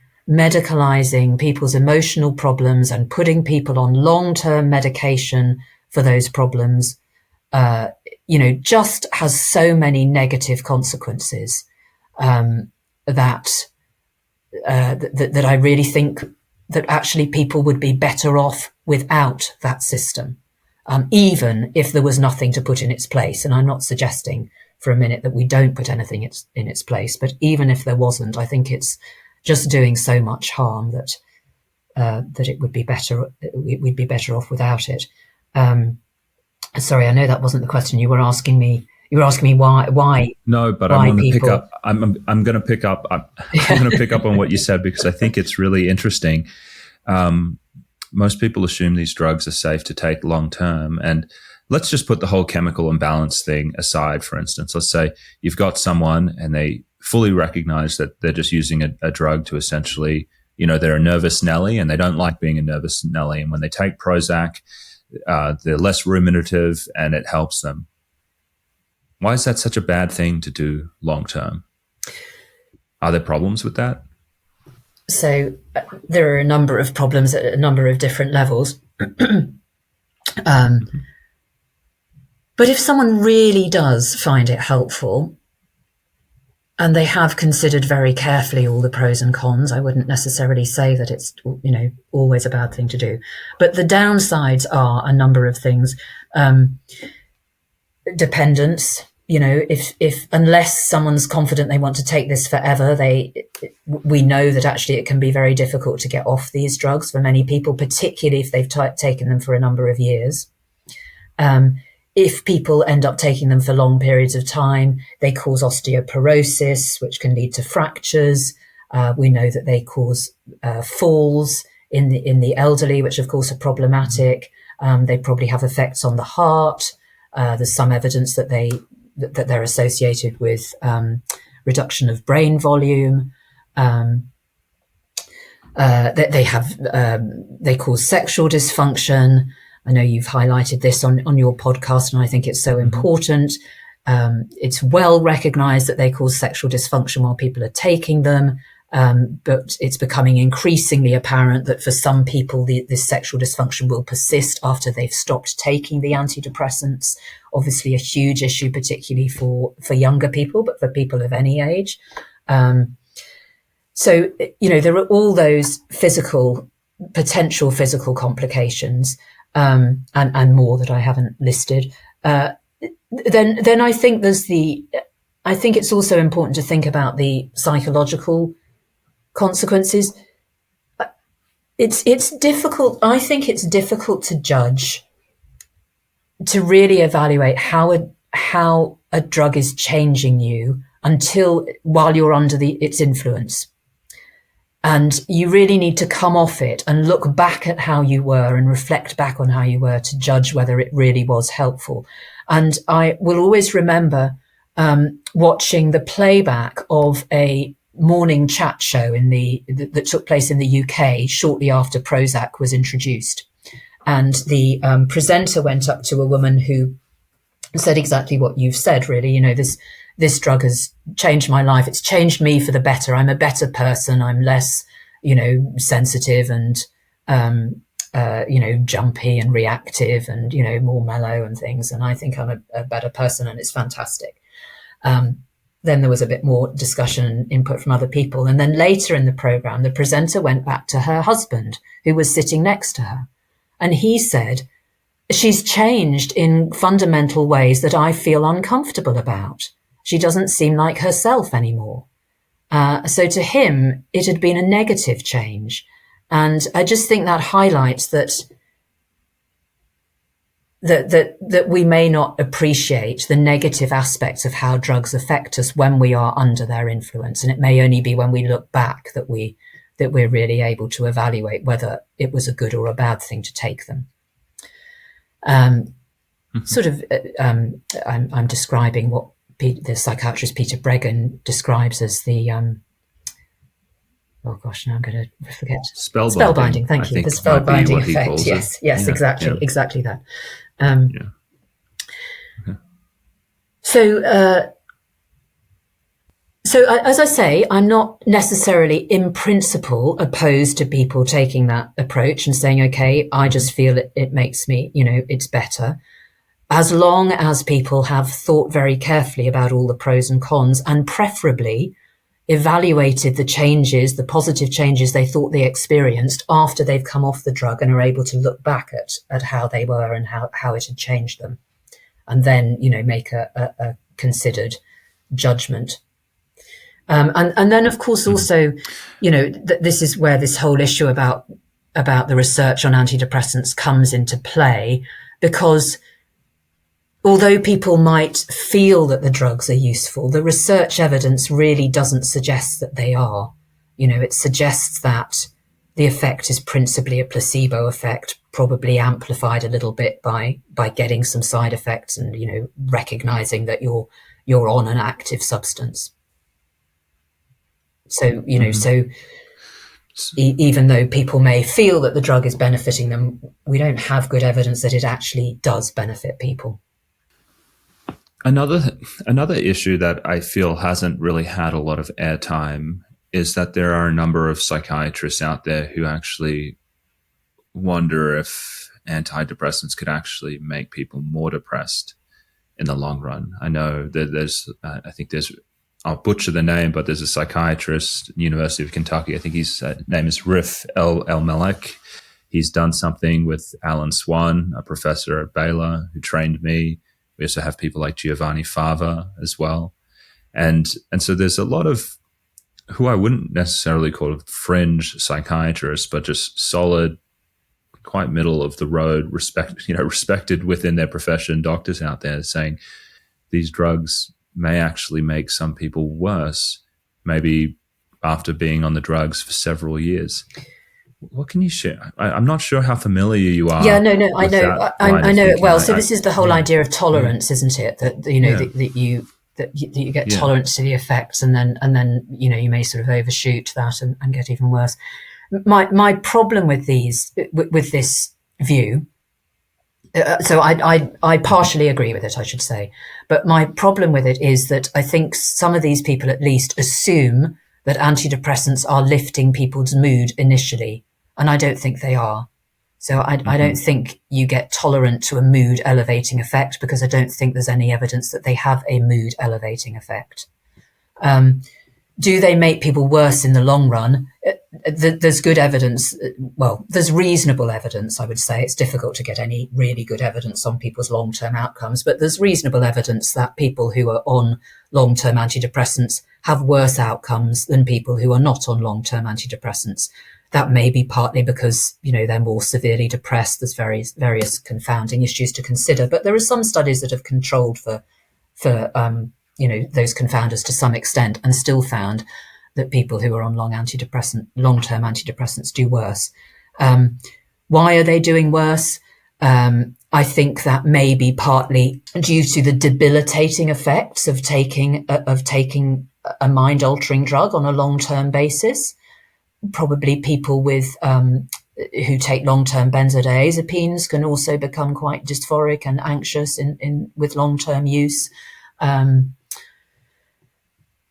people's emotional problems and putting people on long-term medication for those problems, just has so many negative consequences that I really think that actually people would be better off without that system, even if there was nothing to put in its place. And I'm not suggesting for a minute that we don't put anything in its place, but even if there wasn't, I think it's just doing so much harm that it would be better. We'd be better off without it. Sorry, I know that wasn't the question you were asking me. You were asking me why. No, but I'm going to pick up. I'm going to pick up. I'm going to pick up on what you said, because I think it's really interesting. Most people assume these drugs are safe to take long term, and let's just put the whole chemical imbalance thing aside. For instance, let's say you've got someone and they fully recognize that they're just using a drug to essentially, they're a nervous Nelly and they don't like being a nervous Nelly, and when they take Prozac, they're less ruminative and it helps them. Why is that such a bad thing to do long term? Are there problems with that? So there are a number of problems at a number of different levels. But if someone really does find it helpful and they have considered very carefully all the pros and cons, I wouldn't necessarily say that it's, always a bad thing to do. But the downsides are a number of things. Dependence, if unless someone's confident they want to take this forever, we know that actually it can be very difficult to get off these drugs for many people, particularly if they've taken them for a number of years. If people end up taking them for long periods of time, they cause osteoporosis, which can lead to fractures. We know that they cause falls in the elderly, which of course are problematic. They probably have effects on the heart. There's some evidence that they're associated with reduction of brain volume. They cause sexual dysfunction. I know you've highlighted this on your podcast, and I think it's so important. It's well recognized that they cause sexual dysfunction while people are taking them. But it's becoming increasingly apparent that for some people, this sexual dysfunction will persist after they've stopped taking the antidepressants. Obviously, a huge issue, particularly for younger people, but for people of any age. So, there are all those potential physical complications, and more that I haven't listed. Then I think I think it's also important to think about the psychological consequences. It's difficult. I think it's difficult to judge, to really evaluate how a drug is changing you while you're under its influence. And you really need to come off it and look back at how you were and reflect back on how you were to judge whether it really was helpful. And I will always remember watching the playback of a morning chat show that took place in the UK shortly after Prozac was introduced. And the presenter went up to a woman who said exactly what you've said, really. This drug has changed my life. It's changed me for the better. I'm a better person. I'm less, sensitive and, jumpy and reactive and, more mellow and things. And I think I'm a better person, and it's fantastic. Then there was a bit more discussion and input from other people. And then later in the program, the presenter went back to her husband, who was sitting next to her. And he said, "She's changed in fundamental ways that I feel uncomfortable about. She doesn't seem like herself anymore." So to him, it had been a negative change. And I just think that highlights that we may not appreciate the negative aspects of how drugs affect us when we are under their influence. And it may only be when we look back that we that we're really able to evaluate whether it was a good or a bad thing to take them. I'm describing what the psychiatrist Peter Breggin describes as the now I'm going to forget. Spellbinding. Thank you. The spellbinding effect. Yes, exactly that. So as I say, I'm not necessarily in principle opposed to people taking that approach and saying, okay, I just feel it makes me, it's better. As long as people have thought very carefully about all the pros and cons and preferably evaluated the positive changes they thought they experienced after they've come off the drug and are able to look back at how they were and how it had changed them. And then, make a considered judgment. And then, of course, also, this is where this whole issue about the research on antidepressants comes into play, because although people might feel that the drugs are useful, the research evidence really doesn't suggest that they are. It suggests that the effect is principally a placebo effect, probably amplified a little bit by getting some side effects and, recognizing that you're on an active substance. So, even though people may feel that the drug is benefiting them, we don't have good evidence that it actually does benefit people. Another issue that I feel hasn't really had a lot of airtime is that there are a number of psychiatrists out there who actually wonder if antidepressants could actually make people more depressed in the long run. I know that I'll butcher the name, but there's a psychiatrist at the University of Kentucky. I think his name is Rif El-Melek. He's done something with Alan Swan, a professor at Baylor who trained me. We also have people like Giovanni Fava as well. And so there's a lot of who I wouldn't necessarily call fringe psychiatrists, but just solid, quite middle of the road, respected within their profession doctors out there saying these drugs may actually make some people worse, maybe after being on the drugs for several years. What can you share? I'm not sure how familiar you are. Yeah, no, I know. I know it well. So this is the whole idea of tolerance, isn't it? That that you get tolerance to the effects, and then you may sort of overshoot that and get even worse. My problem with this view. So I partially agree with it, I should say. But my problem with it is that I think some of these people at least assume that antidepressants are lifting people's mood initially. And I don't think they are. So I don't think you get tolerant to a mood elevating effect, because I don't think there's any evidence that they have a mood elevating effect. Do they make people worse in the long run? There's good evidence. Well, there's reasonable evidence, I would say. It's difficult to get any really good evidence on people's long-term outcomes, but there's reasonable evidence that people who are on long-term antidepressants have worse outcomes than people who are not on long-term antidepressants. That may be partly because, they're more severely depressed. There's various confounding issues to consider, but there are some studies that have controlled for those confounders to some extent, and still found that people who are on long-term antidepressants do worse. Why are they doing worse? I think that may be partly due to the debilitating effects of taking a mind-altering drug on a long-term basis. Probably people who take long-term benzodiazepines can also become quite dysphoric and anxious with long-term use. And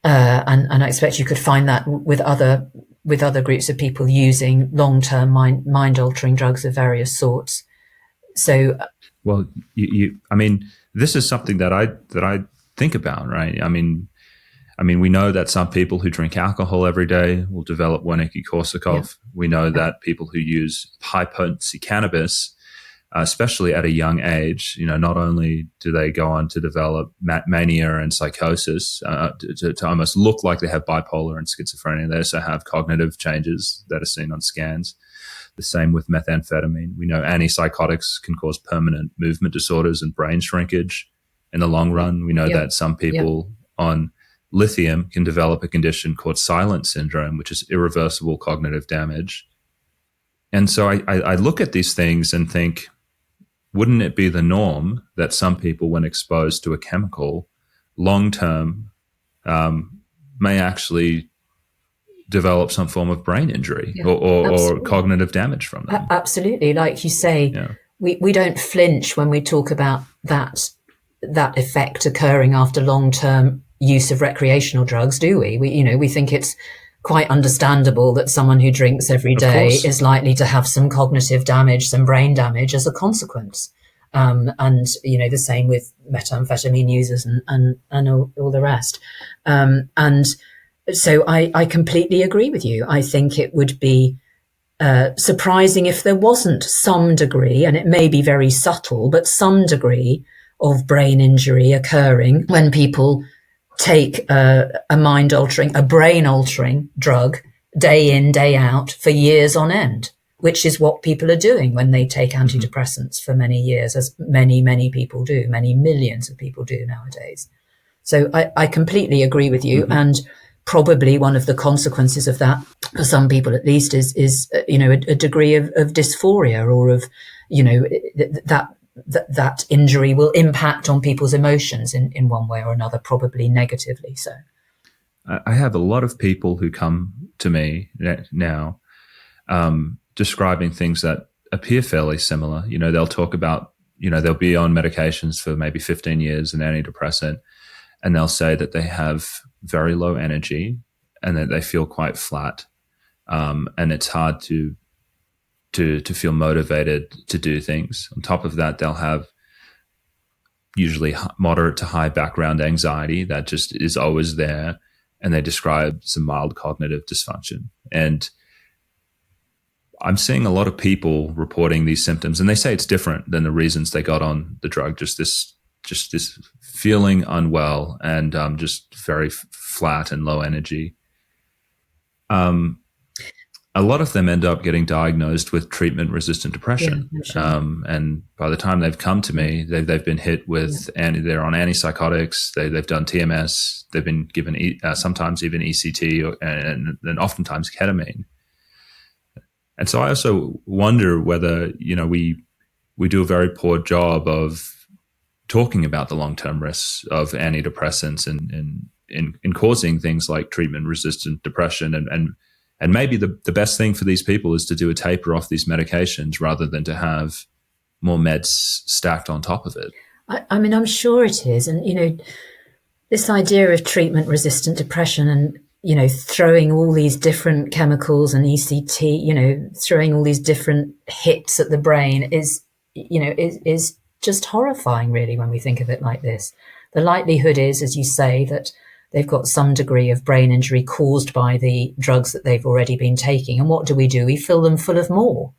I expect you could find that with other groups of people using long-term mind-altering drugs of various sorts. So, well, this is something that I think about, right? I mean, we know that some people who drink alcohol every day will develop Wernicke-Korsakoff. Yeah. We know that people who use high-potency cannabis, especially at a young age, not only do they go on to develop mania and psychosis, to almost look like they have bipolar and schizophrenia, they also have cognitive changes that are seen on scans. The same with methamphetamine. We know antipsychotics can cause permanent movement disorders and brain shrinkage in the long run. We know that some people on lithium can develop a condition called silent syndrome, which is irreversible cognitive damage. And so I look at these things and think, wouldn't it be the norm that some people, when exposed to a chemical, long-term may actually develop some form of brain injury or cognitive damage from them? Absolutely. Like you say, we don't flinch when we talk about that effect occurring after long-term use of recreational drugs, do we? We think it's quite understandable that someone who drinks every day is likely to have some cognitive damage, some brain damage as a consequence. And the same with methamphetamine users and all the rest. And so I completely agree with you. I think it would be surprising if there wasn't some degree, and it may be very subtle, but some degree of brain injury occurring when people take a brain-altering drug day in, day out for years on end, which is what people are doing when they take antidepressants for many years, as many, many people do, many millions of people do nowadays. So I completely agree with you. And probably one of the consequences of that, for some people at least, is a degree of dysphoria, or of, that injury will impact on people's emotions in one way or another, probably negatively so. I have a lot of people who come to me now describing things that appear fairly similar. They'll talk about, they'll be on medications for maybe 15 years, an antidepressant, and they'll say that they have very low energy and that they feel quite flat. And it's hard to feel motivated to do things. On top of that, they'll have usually moderate to high background anxiety that just is always there. And they describe some mild cognitive dysfunction. And I'm seeing a lot of people reporting these symptoms, and they say it's different than the reasons they got on the drug. Just this feeling unwell and just very flat and low energy. A lot of them end up getting diagnosed with treatment-resistant depression. Yeah, sure. And by the time they've come to me, they've been hit with, they're on antipsychotics, they've done TMS, they've been given sometimes even ECT, and oftentimes ketamine. And so I also wonder whether, we do a very poor job of talking about the long-term risks of antidepressants in causing things like treatment-resistant depression, and maybe the best thing for these people is to do a taper off these medications rather than to have more meds stacked on top of it. I mean, I'm sure it is. And, this idea of treatment-resistant depression and, throwing all these different chemicals and ECT, throwing all these different hits at the brain is just horrifying, really, when we think of it like this. The likelihood is, as you say, that they've got some degree of brain injury caused by the drugs that they've already been taking. And what do? We fill them full of more,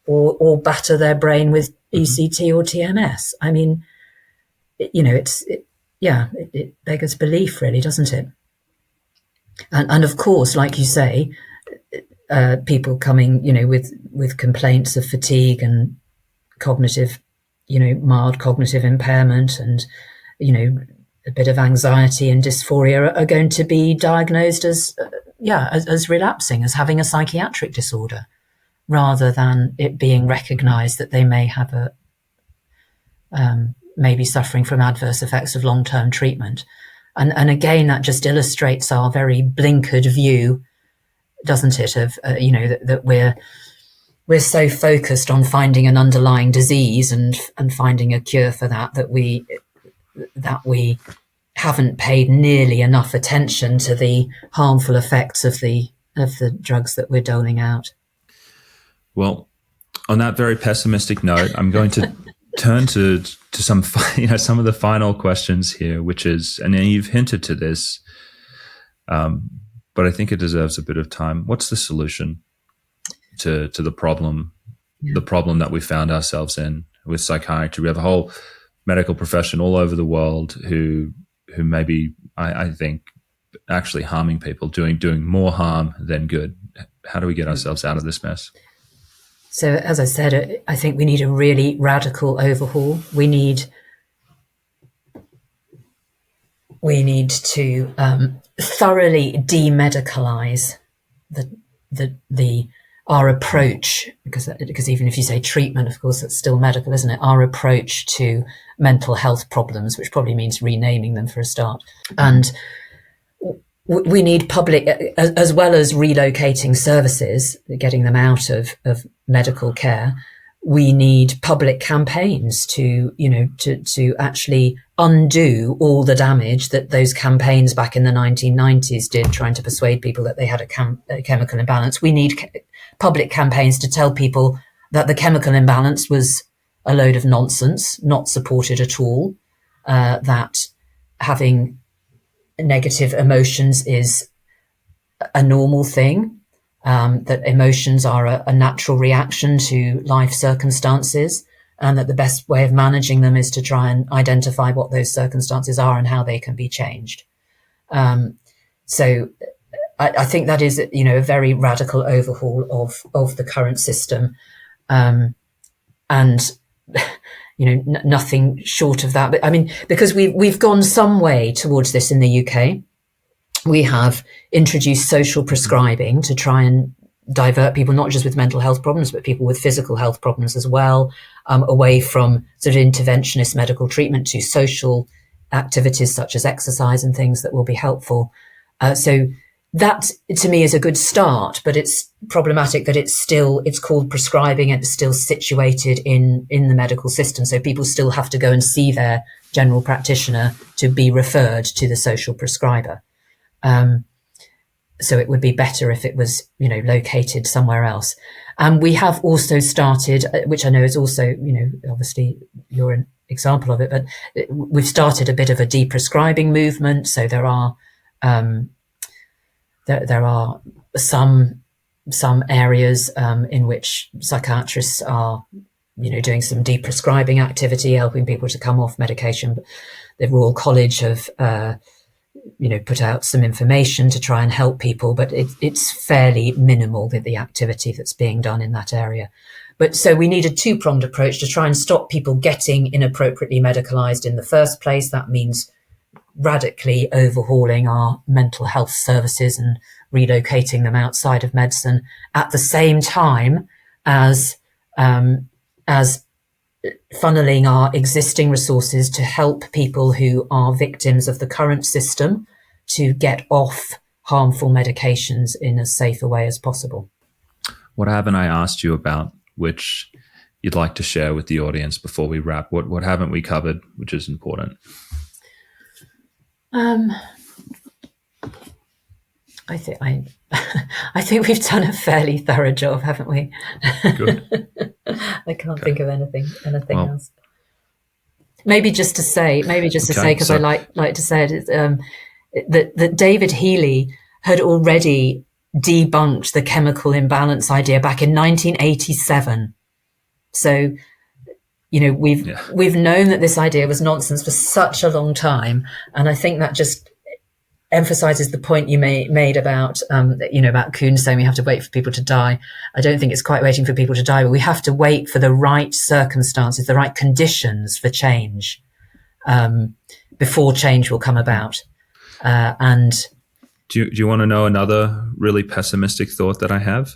or batter their brain with ECT or TMS. I mean, it beggars belief, really, doesn't it? And of course, like you say, people coming, with complaints of fatigue and cognitive, mild cognitive impairment and, a bit of anxiety and dysphoria are going to be diagnosed as relapsing, as having a psychiatric disorder, rather than it being recognized that they may have maybe suffering from adverse effects of long-term treatment. And again, that just illustrates our very blinkered view, doesn't it, of, that we're so focused on finding an underlying disease and finding a cure for that we haven't paid nearly enough attention to the harmful effects of the drugs that we're doling out. Well, on that very pessimistic note, I'm going to turn to some some of the final questions here, which is, and you've hinted to this, but I think it deserves a bit of time. What's the solution to the problem, the problem that we found ourselves in with psychiatry? We have a whole medical profession all over the world who maybe, I think, actually harming people, doing more harm than good. How do we get ourselves out of this mess? So, as I said, I think we need a really radical overhaul. We need we need to thoroughly demedicalize our approach, because even if you say treatment, of course, that's still medical, isn't it? Our approach to mental health problems, which probably means renaming them for a start. And we need public, as well as relocating services, getting them out of medical care. We need public campaigns to actually undo all the damage that those campaigns back in the 1990s did, trying to persuade people that they had a chemical imbalance. We need public campaigns to tell people that the chemical imbalance was a load of nonsense, not supported at all, that having negative emotions is a normal thing, that emotions are a natural reaction to life circumstances, and that the best way of managing them is to try and identify what those circumstances are and how they can be changed. So I think that is, a very radical overhaul of the current system. And, nothing short of that. But I mean, because we've gone some way towards this in the UK. We have introduced social prescribing to try and divert people, not just with mental health problems, but people with physical health problems as well, away from sort of interventionist medical treatment to social activities such as exercise and things that will be helpful. So that, to me, is a good start, but it's problematic that it's called prescribing and it's still situated in the medical system. So people still have to go and see their general practitioner to be referred to the social prescriber. So it would be better if it was, located somewhere else. And we have also started, which I know is also, obviously you're an example of it, but we've started a bit of a deprescribing movement. So there are some areas in which psychiatrists are, doing some deprescribing activity, helping people to come off medication. The Royal College have, put out some information to try and help people, but it's fairly minimal, the activity that's being done in that area. But so we need a two-pronged approach to try and stop people getting inappropriately medicalized in the first place. That means radically overhauling our mental health services and relocating them outside of medicine, at the same time as funneling our existing resources to help people who are victims of the current system to get off harmful medications in as safe a way as possible. What haven't I asked you about, which you'd like to share with the audience before we wrap? What haven't we covered, which is important? I think we've done a fairly thorough job, haven't we? Good. I can't think of anything else. Maybe just to say, because I like to say it, that David Healy had already debunked the chemical imbalance idea back in 1987. So, we've known that this idea was nonsense for such a long time, and I think that just emphasizes the point you made about, about Kuhn saying we have to wait for people to die. I don't think it's quite waiting for people to die, but we have to wait for the right circumstances, the right conditions for change, before change will come about. And do you want to know another really pessimistic thought that I have?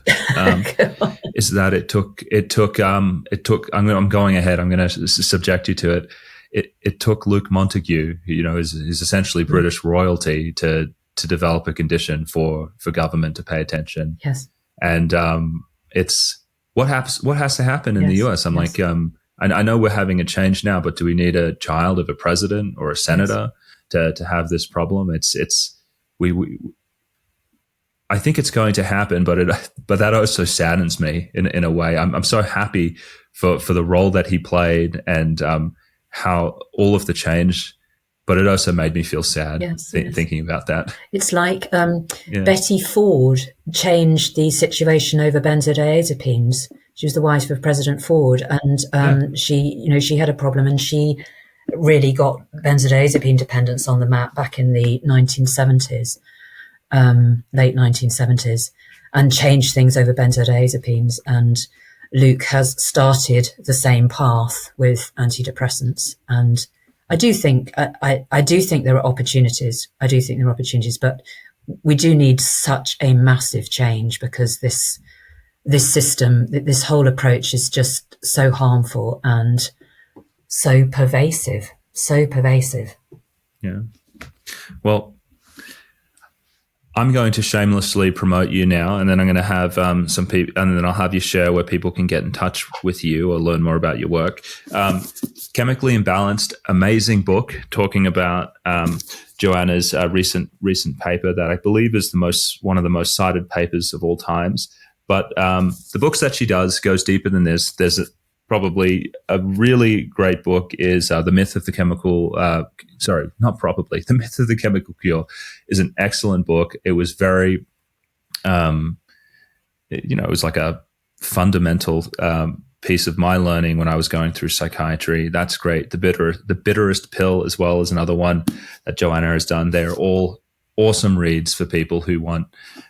Is that it took. I'm going ahead. I'm going to subject you to it. It took Luke Montague, who is essentially British royalty, to develop a condition for government to pay attention. Yes. And it's what has to happen in the US. I'm like, I know we're having a change now, but do we need a child of a president or a senator to have this problem? I think it's going to happen, but that also saddens me in a way. I'm so happy for the role that he played and how all of the change, but it also made me feel sad thinking about that. It's like Betty Ford changed the situation over benzodiazepines. She was the wife of President Ford, and she had a problem, and she really got benzodiazepine dependence on the map back in the 1970s, late 1970s, and changed things over benzodiazepines. And Luke has started the same path with antidepressants, and I do think I do think there are opportunities. I do think there are opportunities, but we do need such a massive change, because this system, this whole approach is just so harmful and so pervasive. So pervasive. Yeah. Well, I'm going to shamelessly promote you now, and then I'm going to have some people, and then I'll have you share where people can get in touch with you or learn more about your work. Chemically Imbalanced, amazing book talking about Joanna's recent paper that I believe is one of the most cited papers of all times. But the books that she does goes deeper than this. There's probably a really great book is The Myth of the Chemical. The Myth of the Chemical Cure is an excellent book. It was very, it was like a fundamental piece of my learning when I was going through psychiatry. That's great. The Bitterest Pill as well is another one that Joanna has done. They're all awesome reads for people who want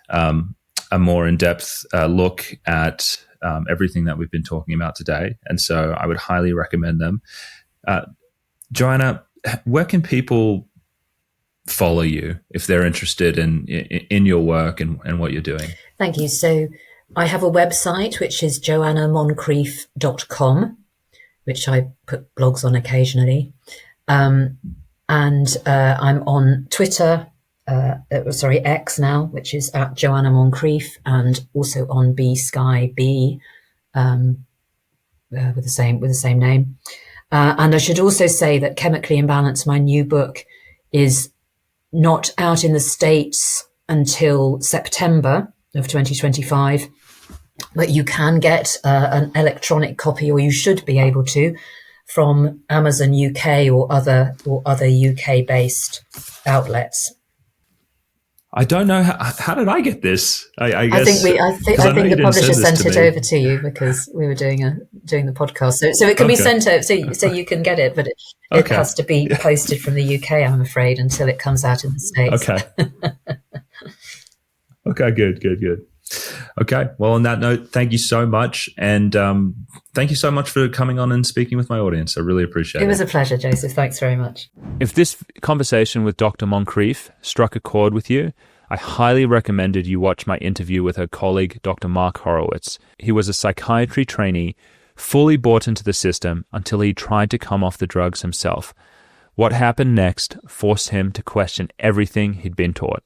a more in-depth look at everything that we've been talking about today. And so I would highly recommend them. Joanna, where can people follow you if they're interested in your work and what you're doing? Thank you. So I have a website, which is joannamoncrief.com, which I put blogs on occasionally. And I'm on Twitter, X now, which is at Joanna Moncrief, and also on BSkyB with the same name. And I should also say that Chemically Imbalanced, my new book, is not out in the States until September of 2025, but you can get an electronic copy, or you should be able to, from Amazon UK or other UK based outlets. I don't know how did I get this. I guess I think the publisher sent it over to you because we were doing the podcast. So it can be sent over, so you can get it, but it has to be posted from the UK, I'm afraid, until it comes out in the States. Okay, good. Okay, well, on that note, thank you so much, and thank you so much for coming on and speaking with my audience. I really appreciate it. It was a pleasure, Joseph. Thanks very much. If this conversation with Dr. Moncrief struck a chord with you, I highly recommended you watch my interview with her colleague, Dr. Mark Horowitz. He was a psychiatry trainee, fully bought into the system until he tried to come off the drugs himself. What happened next forced him to question everything he'd been taught.